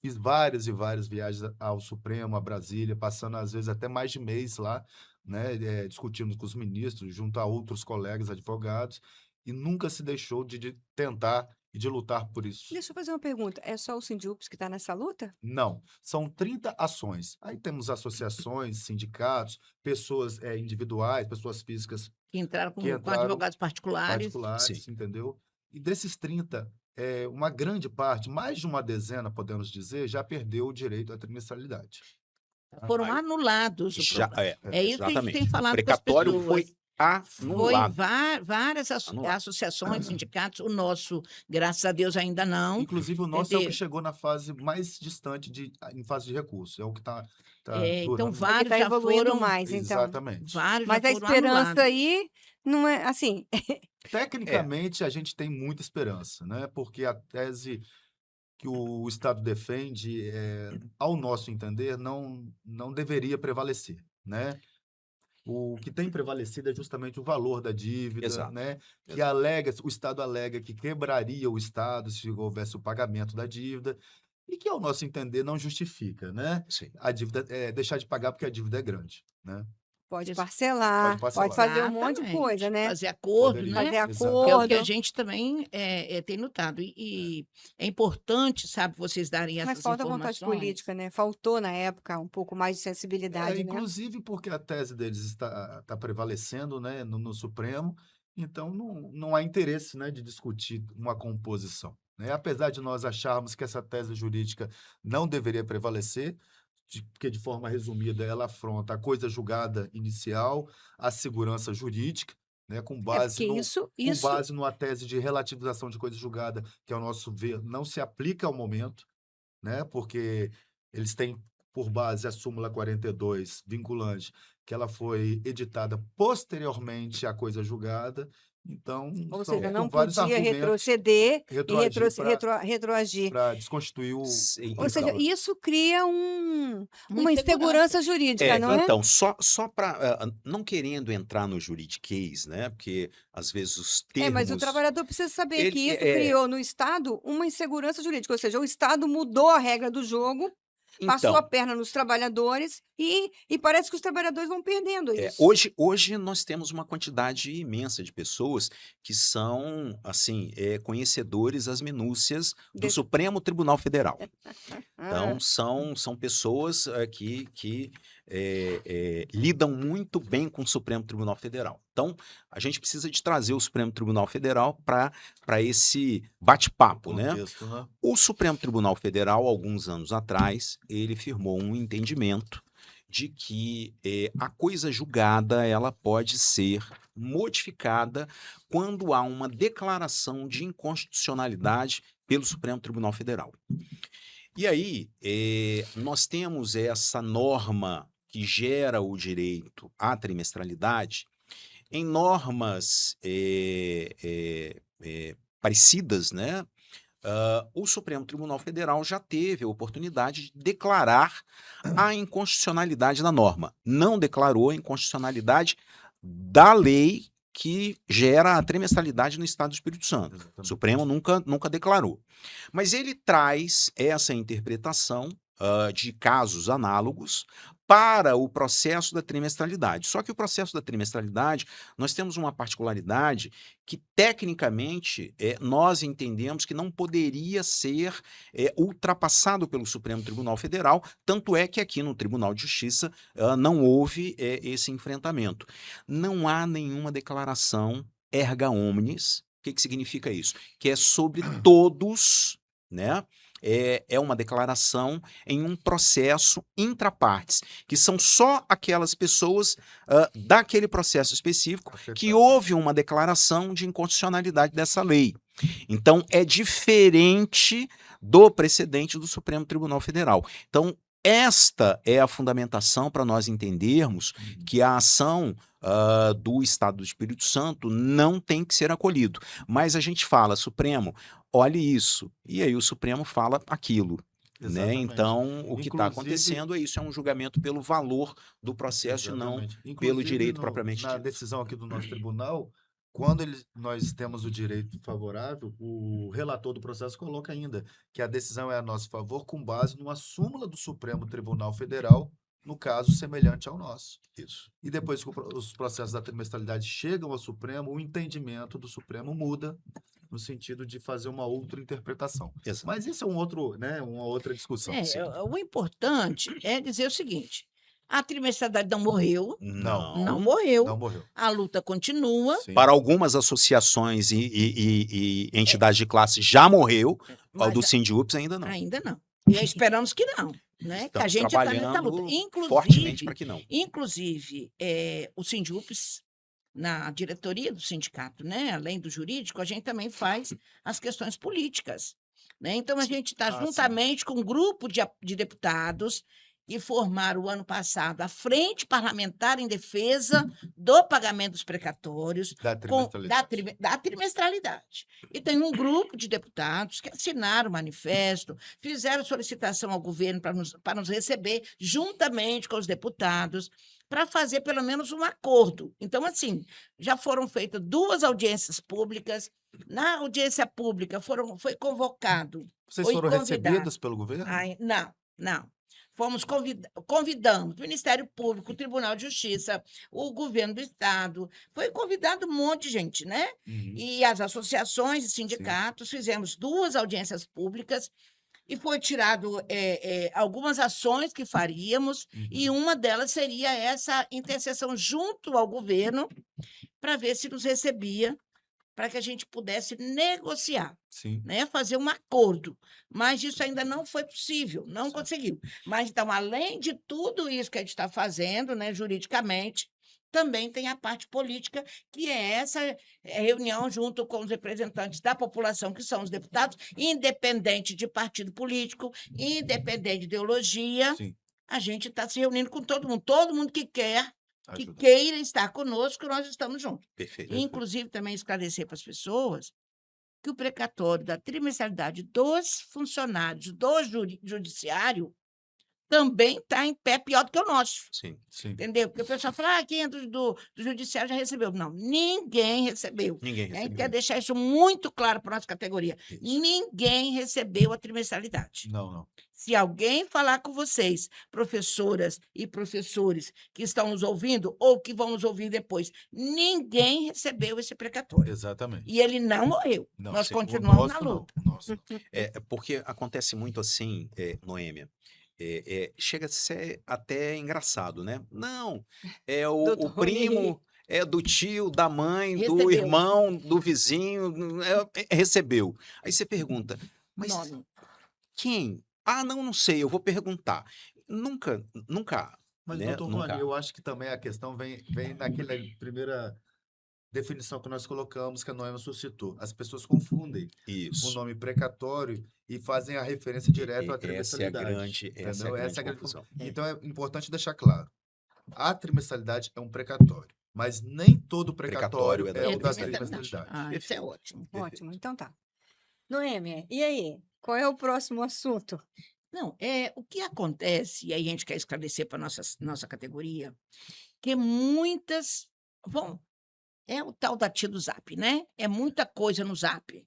Fiz várias e várias viagens ao Supremo, a Brasília, passando às vezes até mais de mês lá, né? Discutindo com os ministros, junto a outros colegas advogados, e nunca se deixou de tentar e de lutar por isso. Deixa eu fazer uma pergunta. É só o Sindiups que está nessa luta? Não, são 30 ações. Aí temos associações, sindicatos, pessoas individuais, pessoas físicas Que entraram com entraram advogados particulares. particulares, entendeu? E desses 30, uma grande parte, mais de uma dezena, podemos dizer, já perdeu o direito à trimestralidade. Foram Aí, anulados. Já, É isso que a gente tem exatamente. falado O para as precatório pessoas. foi Foi anulado. várias Anulado. associações, sindicatos, o nosso, graças a Deus, ainda não. Inclusive, o nosso é o que Entendeu? chegou na fase mais distante em fase de recurso. É o que está Então, durando. É que vários está já evoluindo foram, mais, então. Exatamente. vários já Mas a foram esperança anulados. aí não é assim. Tecnicamente, a gente tem muita esperança, né? Porque a tese que o Estado defende, ao nosso entender, não deveria prevalecer, né? O que tem prevalecido é justamente o valor da dívida, Exato. né? Que Exato. o Estado alega que quebraria o Estado se houvesse o pagamento da dívida, e que, ao nosso entender, não justifica, né? Sim. A dívida, deixar de pagar porque a dívida é grande, né? Pode Isso. Pode parcelar, pode parcelar. fazer um monte de coisa, Exatamente. né? Fazer acordo, Poderia, né? Fazer Que é o que a acordo. gente também tem lutado. E é importante, sabe, vocês darem Mas essas falta vontade informações. política, né? Faltou na época um pouco mais de sensibilidade, né? Inclusive porque a tese deles está prevalecendo, né, no Supremo, então não há interesse, né, de discutir uma composição, né? Apesar de nós acharmos que essa tese jurídica não deveria prevalecer, porque, de forma resumida, ela afronta a coisa julgada inicial, a segurança jurídica, né, com É base porque no, isso, com base numa tese de relativização de coisa julgada, que, ao nosso ver, não se aplica ao momento, né? Porque eles têm por base a súmula 42 vinculante, que ela foi editada posteriormente à coisa julgada. Então, ou são seja, por não vários podia argumentos retroceder e retroagir retroagir. para desconstituir Sim, Ou seja, então, isso cria Uma uma insegurança. insegurança jurídica, não é? então, só para não querendo entrar no juridiquês, né? Porque às vezes os Mas o termos trabalhador precisa saber ele que isso criou no Estado uma insegurança jurídica, ou seja, o Estado mudou a regra do jogo, passou a então, perna nos trabalhadores e parece que os trabalhadores vão perdendo isso. hoje nós temos uma quantidade imensa de pessoas que são assim conhecedores das minúcias do Desse- Supremo Tribunal Federal. Ah, Então, são pessoas que lidam muito bem com o Supremo Tribunal Federal. Então, a gente precisa de trazer o Supremo Tribunal Federal para esse bate-papo, né? contexto, né? O Supremo Tribunal Federal, alguns anos atrás, ele firmou um entendimento de que a coisa julgada ela pode ser modificada quando há uma declaração de inconstitucionalidade pelo Supremo Tribunal Federal. E aí, nós temos essa norma que gera o direito à trimestralidade em normas parecidas, né? O Supremo Tribunal Federal já teve a oportunidade de declarar a inconstitucionalidade da norma. Não declarou a inconstitucionalidade da lei que gera a trimestralidade no Estado do Espírito Santo. O Exatamente. Supremo nunca declarou. Mas ele traz essa interpretação de casos análogos para o processo da trimestralidade. Só que o processo da trimestralidade, nós temos uma particularidade que, tecnicamente, nós entendemos que não poderia ser ultrapassado pelo Supremo Tribunal Federal, tanto é que aqui no Tribunal de Justiça não houve esse enfrentamento. Não há nenhuma declaração erga omnes. O que significa isso? Que é sobre todos, né? É uma declaração em um processo intrapartes, que são só aquelas pessoas daquele processo específico que houve uma declaração de inconstitucionalidade dessa lei. Então, é diferente do precedente do Supremo Tribunal Federal. Então, esta é a fundamentação para nós entendermos que a ação do Estado do Espírito Santo não tem que ser acolhido. Mas a gente fala, Supremo, olhe isso. E aí o Supremo fala aquilo. Né? Exatamente. Então, o que está Inclusive- acontecendo é isso, é um julgamento pelo valor do processo e não Exatamente. pelo Inclusive, direito propriamente na dito. decisão aqui do nosso tribunal, quando nós temos o direito favorável, o relator do processo coloca ainda que a decisão é a nosso favor com base numa súmula do Supremo Tribunal Federal, no caso semelhante ao nosso. Isso. E depois que os processos da trimestralidade chegam ao Supremo, o entendimento do Supremo muda no sentido de fazer uma outra interpretação. Exato. Mas isso é uma outra discussão. O importante é dizer o seguinte: a trimestralidade não morreu, Não. não morreu, Não morreu. a luta continua, Sim. Para algumas associações e entidades de classe já morreu, ao mas do Sindiups ainda não. ainda não. E esperamos que não, né? Que a Estamos gente está nessa trabalhando luta. fortemente Inclusive, para que não. o Sindiups, na diretoria do sindicato, né? Além do jurídico, a gente também faz as questões políticas, né? Então, a gente está Ah, sim. juntamente com um grupo de deputados que formaram o ano passado a Frente Parlamentar em Defesa do Pagamento dos Precatórios, Da com, trimestralidade. da trimestralidade. E tem um grupo de deputados que assinaram o manifesto, fizeram solicitação ao governo para nos receber, juntamente com os deputados, para fazer pelo menos um acordo. Então, assim, já foram feitas 2 audiências públicas. Na audiência pública foi convocado. Vocês Foi foram convidado. recebidas pelo governo? Ai, não. Fomos convidamos o Ministério Público, o Tribunal de Justiça, o governo do Estado. Foi convidado um monte de gente, né? Uhum. E as associações e sindicatos, fizemos 2 audiências públicas e foi tirado algumas ações que faríamos, e Uhum. uma delas seria essa intercessão junto ao governo para ver se nos recebia, para que a gente pudesse negociar, Sim. né? Fazer um acordo. Mas isso ainda não foi possível, não Certo. conseguiu. Mas, então, além de tudo isso que a gente está fazendo, né, juridicamente, também tem a parte política, que é essa reunião junto com os representantes da população, que são os deputados, independente de partido político, independente de ideologia, Sim. a gente está se reunindo com todo mundo que quer, que Ajuda. queira estar conosco, nós estamos juntos. Perfeito. E, inclusive, também esclarecer para as pessoas que o precatório da trimestralidade dos funcionários do judiciário também está em pé pior do que o nosso. Sim. Sim. Entendeu? Porque o pessoal fala, quem é do judiciário já recebeu. Não, ninguém recebeu. Ninguém A gente recebeu. quer deixar isso muito claro para a nossa categoria. Isso. Ninguém recebeu a trimestralidade. Não. Se alguém falar com vocês, professoras e professores que estão nos ouvindo ou que vão nos ouvir depois, ninguém recebeu esse precatório. Exatamente. E ele não morreu. Não, Nós sim, continuamos na o nosso não, luta. o nosso não. É porque acontece muito assim, Noêmia. Chega a ser até engraçado, né? Não, é o Doutor primo, é do tio, da mãe, do Recebeu. irmão, do vizinho, recebeu. Aí você pergunta, mas Nome. quem? Ah, não sei, eu vou perguntar. Nunca, Mas, né? doutor Nunca. Rony, eu acho que também a questão vem naquela primeira definição que nós colocamos, que a Noema suscitou. As pessoas confundem o Isso. nome precatório e fazem a referência direta à Essa é a trimestralidade. grande, essa é a Entendeu? grande Essa é a grande confusão. Então, é importante deixar claro. A trimestralidade é um precatório, mas nem todo precatório Precatório é da é o da trimestralidade. trimestralidade. Ah, isso é Perfeito. ótimo. Ótimo, então tá. Noêmia, e aí? Qual é o próximo assunto? Não, o que acontece, e aí a gente quer esclarecer para nossa categoria, que muitas. Bom, é o tal da tia do Zap, né? É muita coisa no Zap.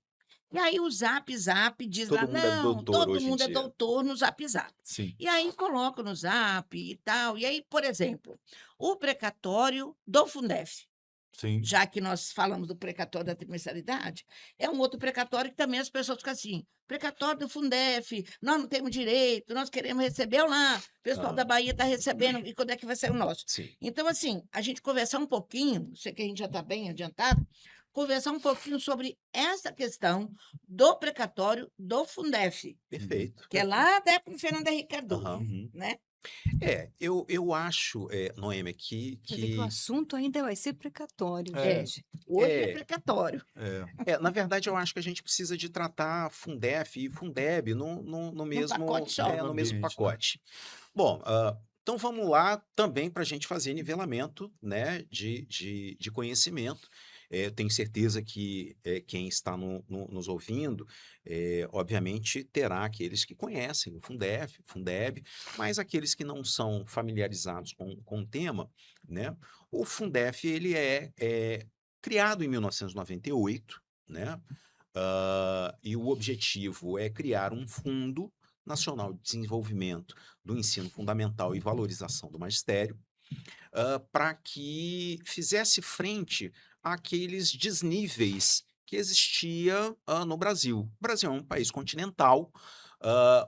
E aí o Zap diz Todo lá, mundo é não, doutor todo hoje em mundo é dia. doutor no Zap. Sim. E aí coloca no Zap e tal. E aí, por exemplo, o precatório do Fundef, Sim. já que nós falamos do precatório da trimestralidade, é um outro precatório que também as pessoas ficam assim, precatório do Fundef, nós não temos direito, nós queremos receber lá, o pessoal Ah. da Bahia está recebendo, e quando é que vai ser o nosso? Sim. Então, assim, a gente conversar um pouquinho, sei que a gente já está bem adiantado, conversar um pouquinho sobre essa questão do precatório do Fundef, Perfeito. que é lá da época do Fernando Henrique Cardoso, Aham. Uhum. né? Eu acho, Noêmia, que, Quer dizer que o assunto ainda vai ser precatório, É. gente. Hoje é É. precatório. na verdade, eu acho que a gente precisa de tratar Fundef e Fundeb no mesmo, pacote só. no mesmo Ambiente, né? pacote. Bom, então vamos lá também para a gente fazer nivelamento, né, de conhecimento. Eu tenho certeza que quem está nos ouvindo, obviamente, terá aqueles que conhecem o Fundef, Fundeb, mas aqueles que não são familiarizados com o tema, né? O Fundef ele é criado em 1998, né? E o objetivo é criar um Fundo Nacional de Desenvolvimento do Ensino Fundamental e Valorização do Magistério, para que fizesse frente àqueles desníveis que existia no Brasil. O Brasil é um país continental,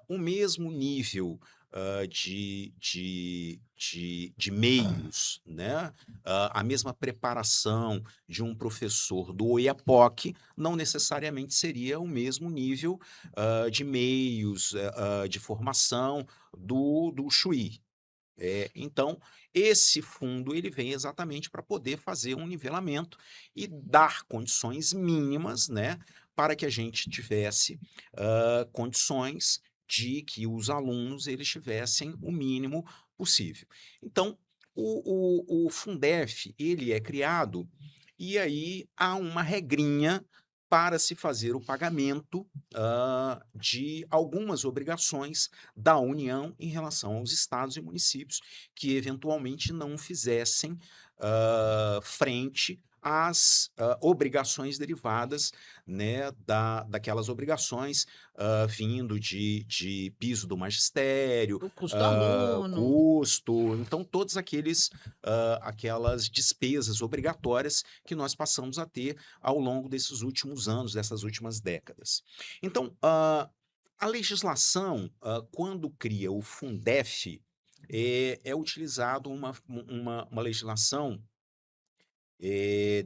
o mesmo nível de meios, né? A mesma preparação de um professor do Oiapoque não necessariamente seria o mesmo nível de meios, de formação do Chuí. Então, esse fundo ele vem exatamente para poder fazer um nivelamento e dar condições mínimas, né, para que a gente tivesse condições de que os alunos eles tivessem o mínimo possível. Então, o Fundef ele é criado e aí há uma regrinha para se fazer o pagamento de algumas obrigações da União em relação aos estados e municípios que eventualmente não fizessem frente às obrigações derivadas, né, daquelas obrigações vindo de piso do magistério, O custo do aluno. custo, então todos aquelas despesas obrigatórias que nós passamos a ter ao longo desses últimos anos, dessas últimas décadas. Então, a legislação, quando cria o Fundef, é utilizado uma legislação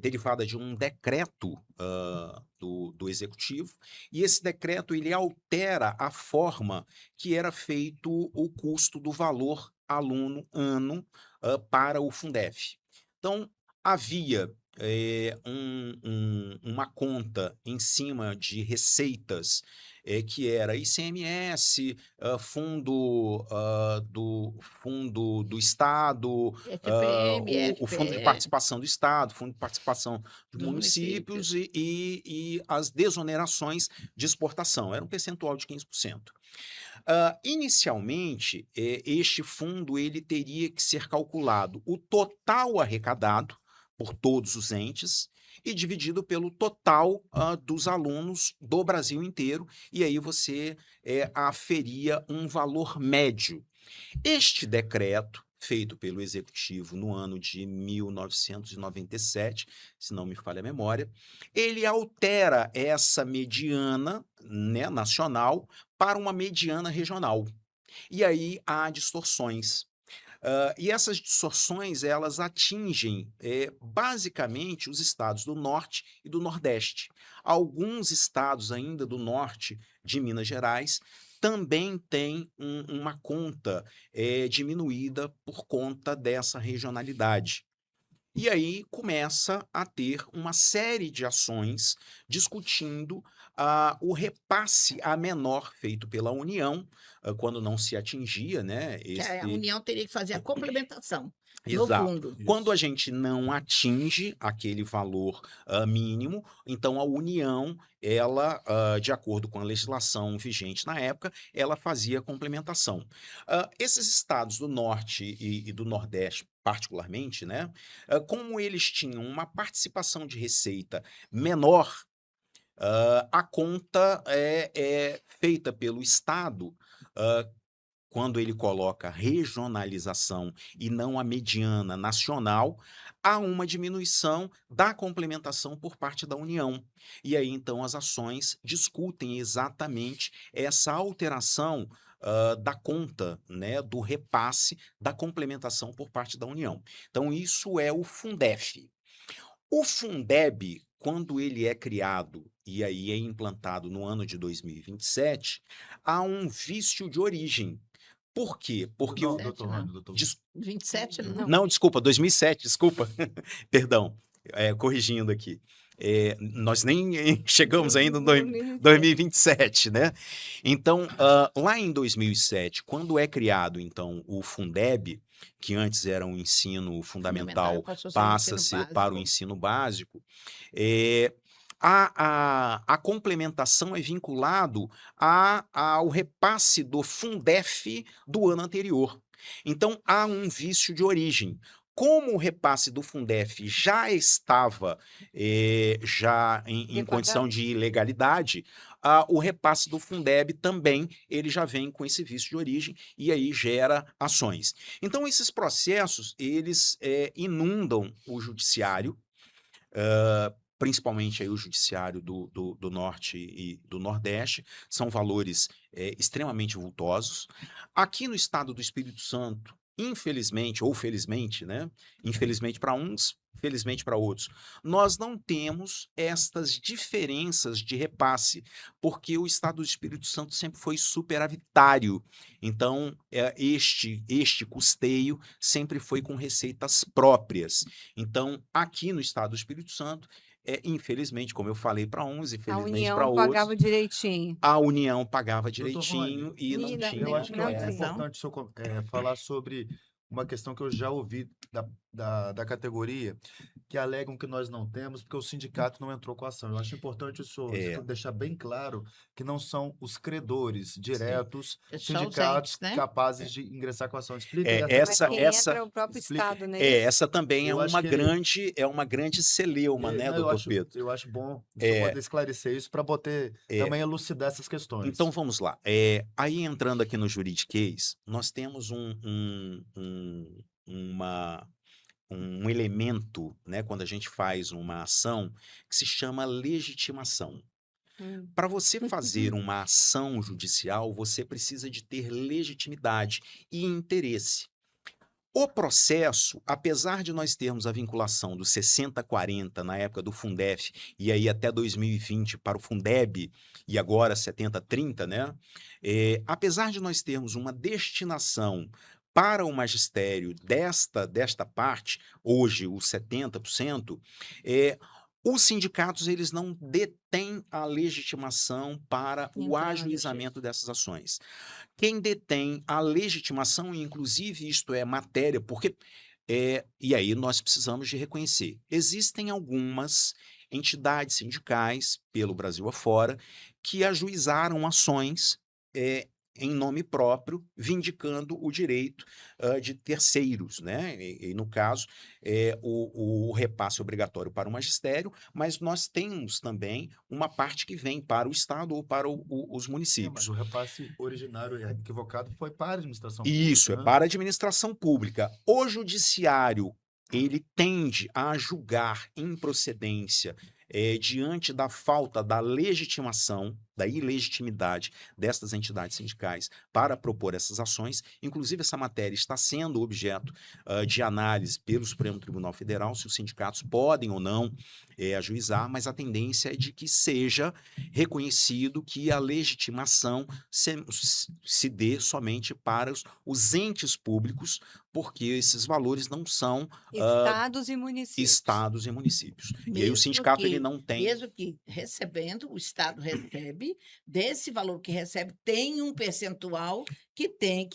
derivada de um decreto do executivo, e esse decreto ele altera a forma que era feito o custo do valor aluno ano para o Fundef. Então, havia uma conta em cima de receitas que era ICMS, fundo do Estado, FPM, o Fundo de FPE Participação do Estado, Fundo de Participação dos dos municípios municípios. e as desonerações de exportação. Era um percentual de 15%. Inicialmente, este fundo ele teria que ser calculado o total arrecadado por todos os entes e dividido pelo total dos alunos do Brasil inteiro, e aí você aferia um valor médio. Este decreto, feito pelo Executivo no ano de 1997, se não me falha a memória, ele altera essa mediana, né, nacional para uma mediana regional. E aí há distorções. E essas distorções elas atingem basicamente os estados do Norte e do Nordeste. Alguns estados ainda do Norte de Minas Gerais também têm uma conta diminuída por conta dessa regionalidade. E aí começa a ter uma série de ações discutindo o repasse a menor feito pela União, quando não se atingia, né, Que a União teria que fazer a complementação no Exato. fundo. Quando a Isso. gente não atinge aquele valor mínimo, então a União, ela, de acordo com a legislação vigente na época, ela fazia a complementação. Esses estados do Norte e do Nordeste, particularmente, né, como eles tinham uma participação de receita menor, a conta é feita pelo Estado, quando ele coloca regionalização e não a mediana nacional, há uma diminuição da complementação por parte da União. E aí, então, as ações discutem exatamente essa alteração da conta, né, do repasse da complementação por parte da União. Então, isso é o Fundef. O Fundeb, quando ele é criado e aí é implantado no ano de 2027, há um vício de origem. Por quê? Porque Não, o... 27 doutor não. Rony, doutor. 27 não. Não, desculpa, 2007, desculpa. Perdão, corrigindo aqui. Nós nem chegamos ainda em 2027, né? Então, lá em 2007, quando é criado, então, o Fundeb, que antes era um ensino fundamental, Passou a ser passa-se para o ensino básico, a complementação é vinculado ao repasse do Fundef do ano anterior. Então, há um vício de origem. Como o repasse do Fundef já estava já em condição de ilegalidade, o repasse do Fundeb também ele já vem com esse vício de origem e aí gera ações. Então, esses processos, eles inundam o judiciário, principalmente aí o judiciário do Norte e do Nordeste, são valores extremamente vultosos. Aqui no estado do Espírito Santo, infelizmente ou felizmente, né? Infelizmente para uns, felizmente para outros, nós não temos estas diferenças de repasse, porque o Estado do Espírito Santo sempre foi superavitário. Então, este custeio sempre foi com receitas próprias. Então, aqui no Estado do Espírito Santo, infelizmente, como eu falei para uns, A infelizmente para União outros, pagava direitinho. a União pagava Doutor Rony, direitinho e não Nina, tinha eu acho que é não é tinha. importante o senhor falar sobre uma questão que eu já ouvi da categoria, que alegam que nós não temos, porque o sindicato não entrou com a ação. Eu acho importante o senhor É, deixar bem claro que não são os credores sim. diretos, É só os sindicatos entes, né? capazes de ingressar com a ação. Explica É, essa Mas questão. quem essa entra é o próprio Explica. Estado, não é isso? Essa também Eu acho que é uma grande celeuma, né, não, doutor Pedro? eu acho bom o senhor É, poder esclarecer isso para poder é, também elucidar essas questões. então vamos lá. Aí entrando aqui no juridiquês, nós temos um elemento, né, quando a gente faz uma ação, que se chama legitimação. Hum. Para você fazer uma ação judicial, você precisa de ter legitimidade e interesse. O processo, apesar de nós termos a vinculação do 60-40 na época do Fundef e aí até 2020 para o Fundeb e agora 70-30, né? Apesar de nós termos uma destinação para o magistério desta parte, hoje os 70%, os sindicatos eles não detêm a legitimação para o Entrar na ajuizamento dessas ações. Quem detém a legitimação, e inclusive isto é matéria, porque. E aí nós precisamos de reconhecer. Existem algumas entidades sindicais, pelo Brasil afora, que ajuizaram ações em nome próprio, vindicando o direito de terceiros, né? E no caso, o repasse obrigatório para o magistério, mas nós temos também uma parte que vem para o Estado ou para os Mas municípios. o repasse originário e equivocado foi para a administração Isso, é pública, né? para a administração pública. O judiciário, ele tende a julgar improcedência diante da falta da legitimação, da ilegitimidade destas entidades sindicais para propor essas ações. Inclusive, essa matéria está sendo objeto de análise pelo Supremo Tribunal Federal, se os sindicatos podem ou não ajuizar, mas a tendência é de que seja reconhecido que a legitimação se dê somente para os entes públicos, porque esses valores não são Estados e municípios. estados e municípios. E aí o Mesmo sindicato ele que- não tem. Mesmo que recebendo, o Estado recebe, desse valor que recebe, tem um percentual que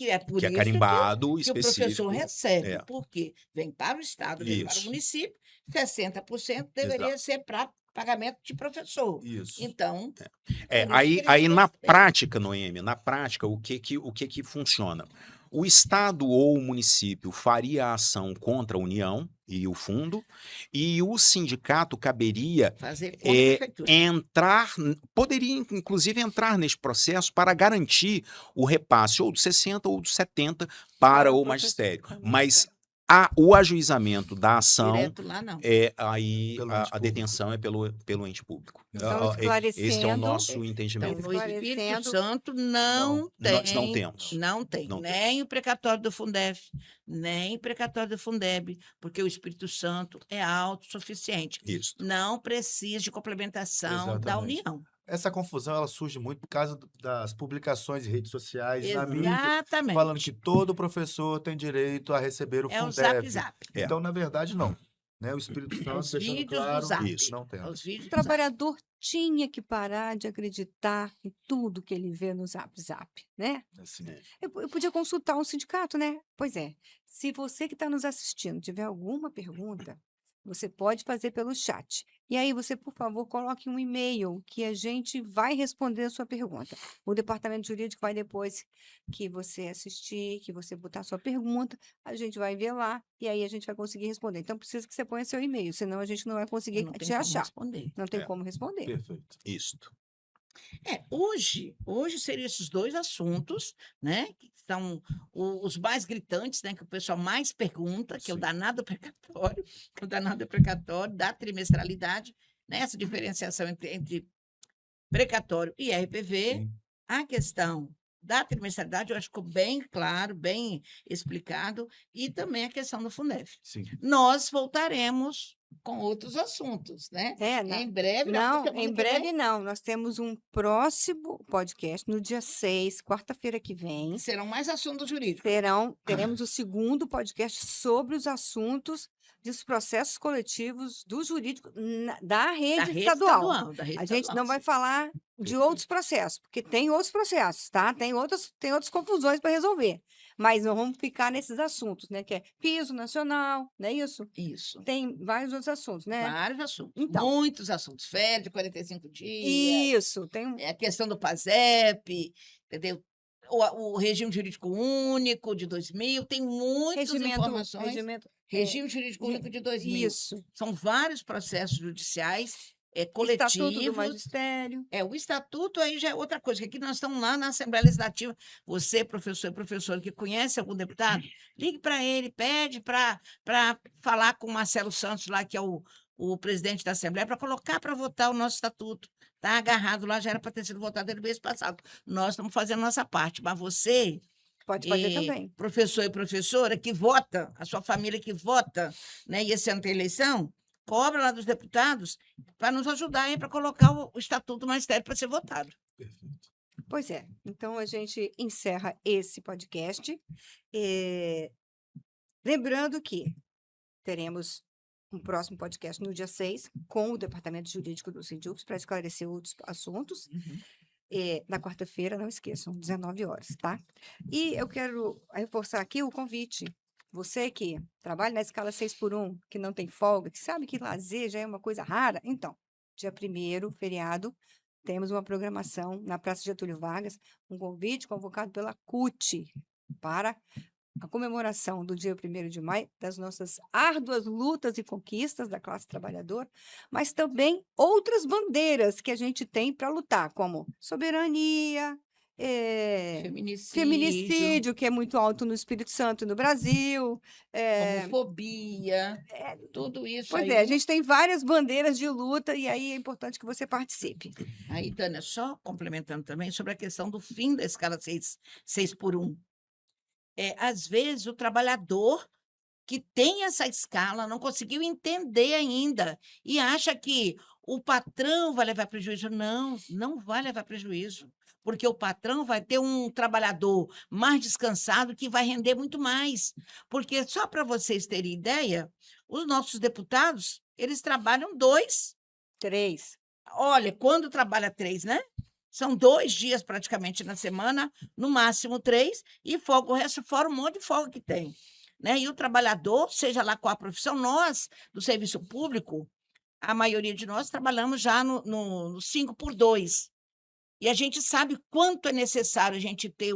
é por Que é isso carimbado que o professor específico. recebe, É. porque vem para o Estado, vem para o Isso. município, 60% deveria ser para pagamento de professor. Isso. Então, por isso que Aí ele na recebe. prática, Noemi, na prática, o que funciona? O Estado ou o município faria a ação contra a União e o fundo, e o sindicato caberia Fazer contra a prefeitura. poderia inclusive entrar neste processo para garantir o repasse ou dos 60 ou dos 70 para o magistério. Mas o ajuizamento da ação Direto lá, não. aí Pelo ente a público. detenção é pelo ente público. Então, Esse é o esclarecendo, nosso Então, entendimento. no Espírito Esclarecendo- Santo não Nós não tem. temos. Não tem. Não Nem o precatório do Fundef, nem o precatório do Fundeb, porque o Espírito Santo é autossuficiente. Isso. Não precisa de complementação da Exatamente. União. Essa confusão ela surge muito por causa das publicações em redes sociais, na mídia, Exatamente. falando que todo professor tem direito a receber o É o Fundef. Zap Zap. É. Então, na verdade, não. Né? O Espírito Santo Os deixando vídeos do claro, Zap. Isso. não tem. Os vídeos O do Zap. trabalhador tinha que parar de acreditar em tudo que ele vê no Zap Zap, né? Assim, Eu podia consultar o sindicato, né? Pois é. Se você que está nos assistindo tiver alguma pergunta, você pode fazer pelo chat. E aí você, por favor, coloque um e-mail que a gente vai responder a sua pergunta. O departamento jurídico vai depois que você assistir, que você botar a sua pergunta, a gente vai ver lá e aí a gente vai conseguir responder. Então precisa que você ponha seu e-mail, senão a gente não vai conseguir Não tem te como achar. responder. Não tem É. como responder. perfeito. Isto. Hoje seriam esses dois assuntos, né? Que são os mais gritantes, né? Que o pessoal mais pergunta, que é o Sim. danado precatório, da trimestralidade, né? Essa diferenciação entre precatório e RPV, Sim. a questão da trimestralidade, eu acho que ficou bem claro, bem explicado, e também a questão do Fundef. Sim. Nós voltaremos com outros assuntos, né? Em breve, na Não, semana em que breve vem, não. Nós temos um próximo podcast no dia 6, quarta-feira que vem. serão mais assuntos jurídicos. Teremos o segundo podcast sobre os assuntos dos processos coletivos do jurídico da Da rede rede estadual. estadual, da rede A gente estadual, não vai sim. falar de outros processos, porque tem outros processos, tá? Tem outras confusões para resolver. Mas não vamos ficar nesses assuntos, né? Que é piso nacional, não é isso? Isso. Tem vários outros assuntos, né? Vários assuntos. Então. Muitos assuntos. Férias de 45 dias. Isso, tem um. A questão do PASEP, entendeu? O regime jurídico único de 2000, tem muitas informações. Regime jurídico único de 2000. Isso. São vários processos judiciais Estatuto do coletivos. Magistério. O estatuto aí já é outra coisa, que aqui nós estamos lá na Assembleia Legislativa. Você, professor e professora, que conhece algum deputado, ligue para ele, pede para falar com o Marcelo Santos, lá, que é o presidente da Assembleia, para colocar para votar o nosso estatuto. Está agarrado lá, já era para ter sido votado no mês passado. Nós estamos fazendo a nossa parte, mas você, Pode fazer também. professor e professora, que vota, a sua família que vota, né, e esse ano tem eleição, cobra lá dos deputados para nos ajudar aí para colocar o Estatuto do Magistério para ser votado. Perfeito. Pois é. Então, a gente encerra esse podcast. Lembrando que teremos um próximo podcast no dia 6, com o Departamento Jurídico do SINDIUPS, para esclarecer outros assuntos. Na quarta-feira, não esqueçam, 19 horas, tá? E eu quero reforçar aqui o convite. Você que trabalha na escala 6x1, que não tem folga, que sabe que lazer já é uma coisa rara, então, dia 1º, feriado, temos uma programação na Praça Getúlio Vargas, um convite convocado pela CUT para a comemoração do dia 1º de maio, das nossas árduas lutas e conquistas da classe trabalhadora, mas também outras bandeiras que a gente tem para lutar, como soberania, feminicídio, que é muito alto no Espírito Santo e no Brasil. Homofobia, tudo isso Pois aí. a gente tem várias bandeiras de luta e aí é importante que você participe. Aí, Tânia, só complementando também sobre a questão do fim da escala 6x1. Às vezes, o trabalhador que tem essa escala não conseguiu entender ainda e acha que o patrão vai levar prejuízo. Não, não vai levar prejuízo, porque o patrão vai ter um trabalhador mais descansado que vai render muito mais. Porque, só para vocês terem ideia, os nossos deputados, eles trabalham 2, 3. Olha, quando trabalha 3, né? São 2 dias praticamente na semana, no máximo 3, e folga, o resto fora um monte de folga que tem. Né? E o trabalhador, seja lá qual a profissão, nós, do serviço público, a maioria de nós trabalhamos já no 5x2. E a gente sabe quanto é necessário a gente ter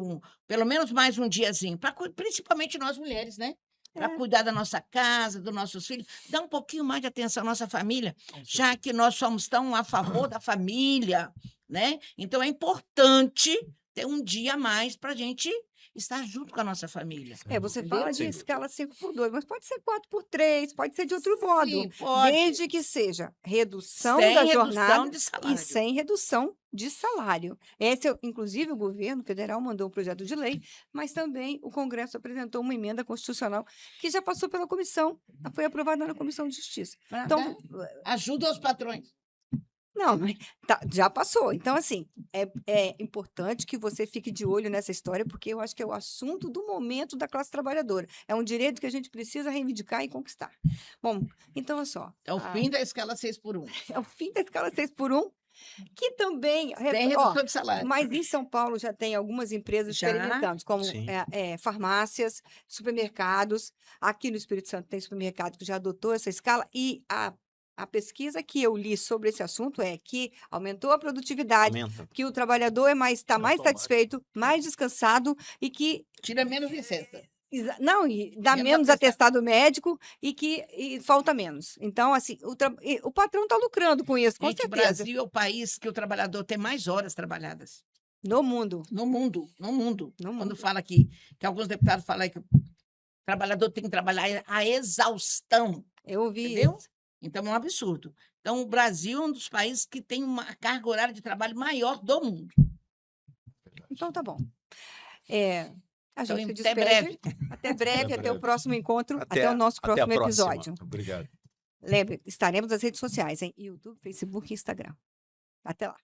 pelo menos mais um diazinho, principalmente nós mulheres, né? Para cuidar da nossa casa, dos nossos filhos, dar um pouquinho mais de atenção à nossa família, já que nós somos tão a favor da família, né? Então, é importante ter um dia a mais para a gente estar junto com a nossa família. Você Entendeu? fala de escala 5x2, mas pode ser 4x3, pode ser de outro modo, Sim, pode. desde que seja redução Sem da redução jornada de salário. e sem redução de salário. Inclusive, o governo federal mandou um projeto de lei, mas também o Congresso apresentou uma emenda constitucional que já passou pela comissão, foi aprovada na Comissão de Justiça. Então, ajuda os patrões. não, já passou. Então, assim, é importante que você fique de olho nessa história, porque eu acho que é o assunto do momento da classe trabalhadora. É um direito que a gente precisa reivindicar e conquistar. Bom, então, olha só. É o fim da escala 6x1. É o fim da escala 6x1, que também... Tem redução de salário. Mas em São Paulo já tem algumas empresas Já? experimentando, como Sim. farmácias, supermercados. Aqui no Espírito Santo tem supermercado que já adotou essa escala e a pesquisa que eu li sobre esse assunto é que aumentou a produtividade, que o trabalhador está mais satisfeito, mais descansado e que... Tira menos licença. Não, e dá menos atestado médico e falta menos. Então, assim, o patrão está lucrando com isso, com Gente, certeza. o Brasil é o país que o trabalhador tem mais horas trabalhadas. No mundo. No mundo. No Quando mundo. fala que alguns deputados falam que o trabalhador tem que trabalhar a exaustão. Eu ouvi Entendeu? isso. Então, é um absurdo. Então, o Brasil é um dos países que tem uma carga horária de trabalho maior do mundo. Então, tá bom. A Então, gente se até despede. Até breve, Até até o breve. próximo encontro, Até até o nosso até a próximo próxima. episódio. Obrigado. Lembre, estaremos nas redes sociais, hein? YouTube, Facebook e Instagram. Até lá.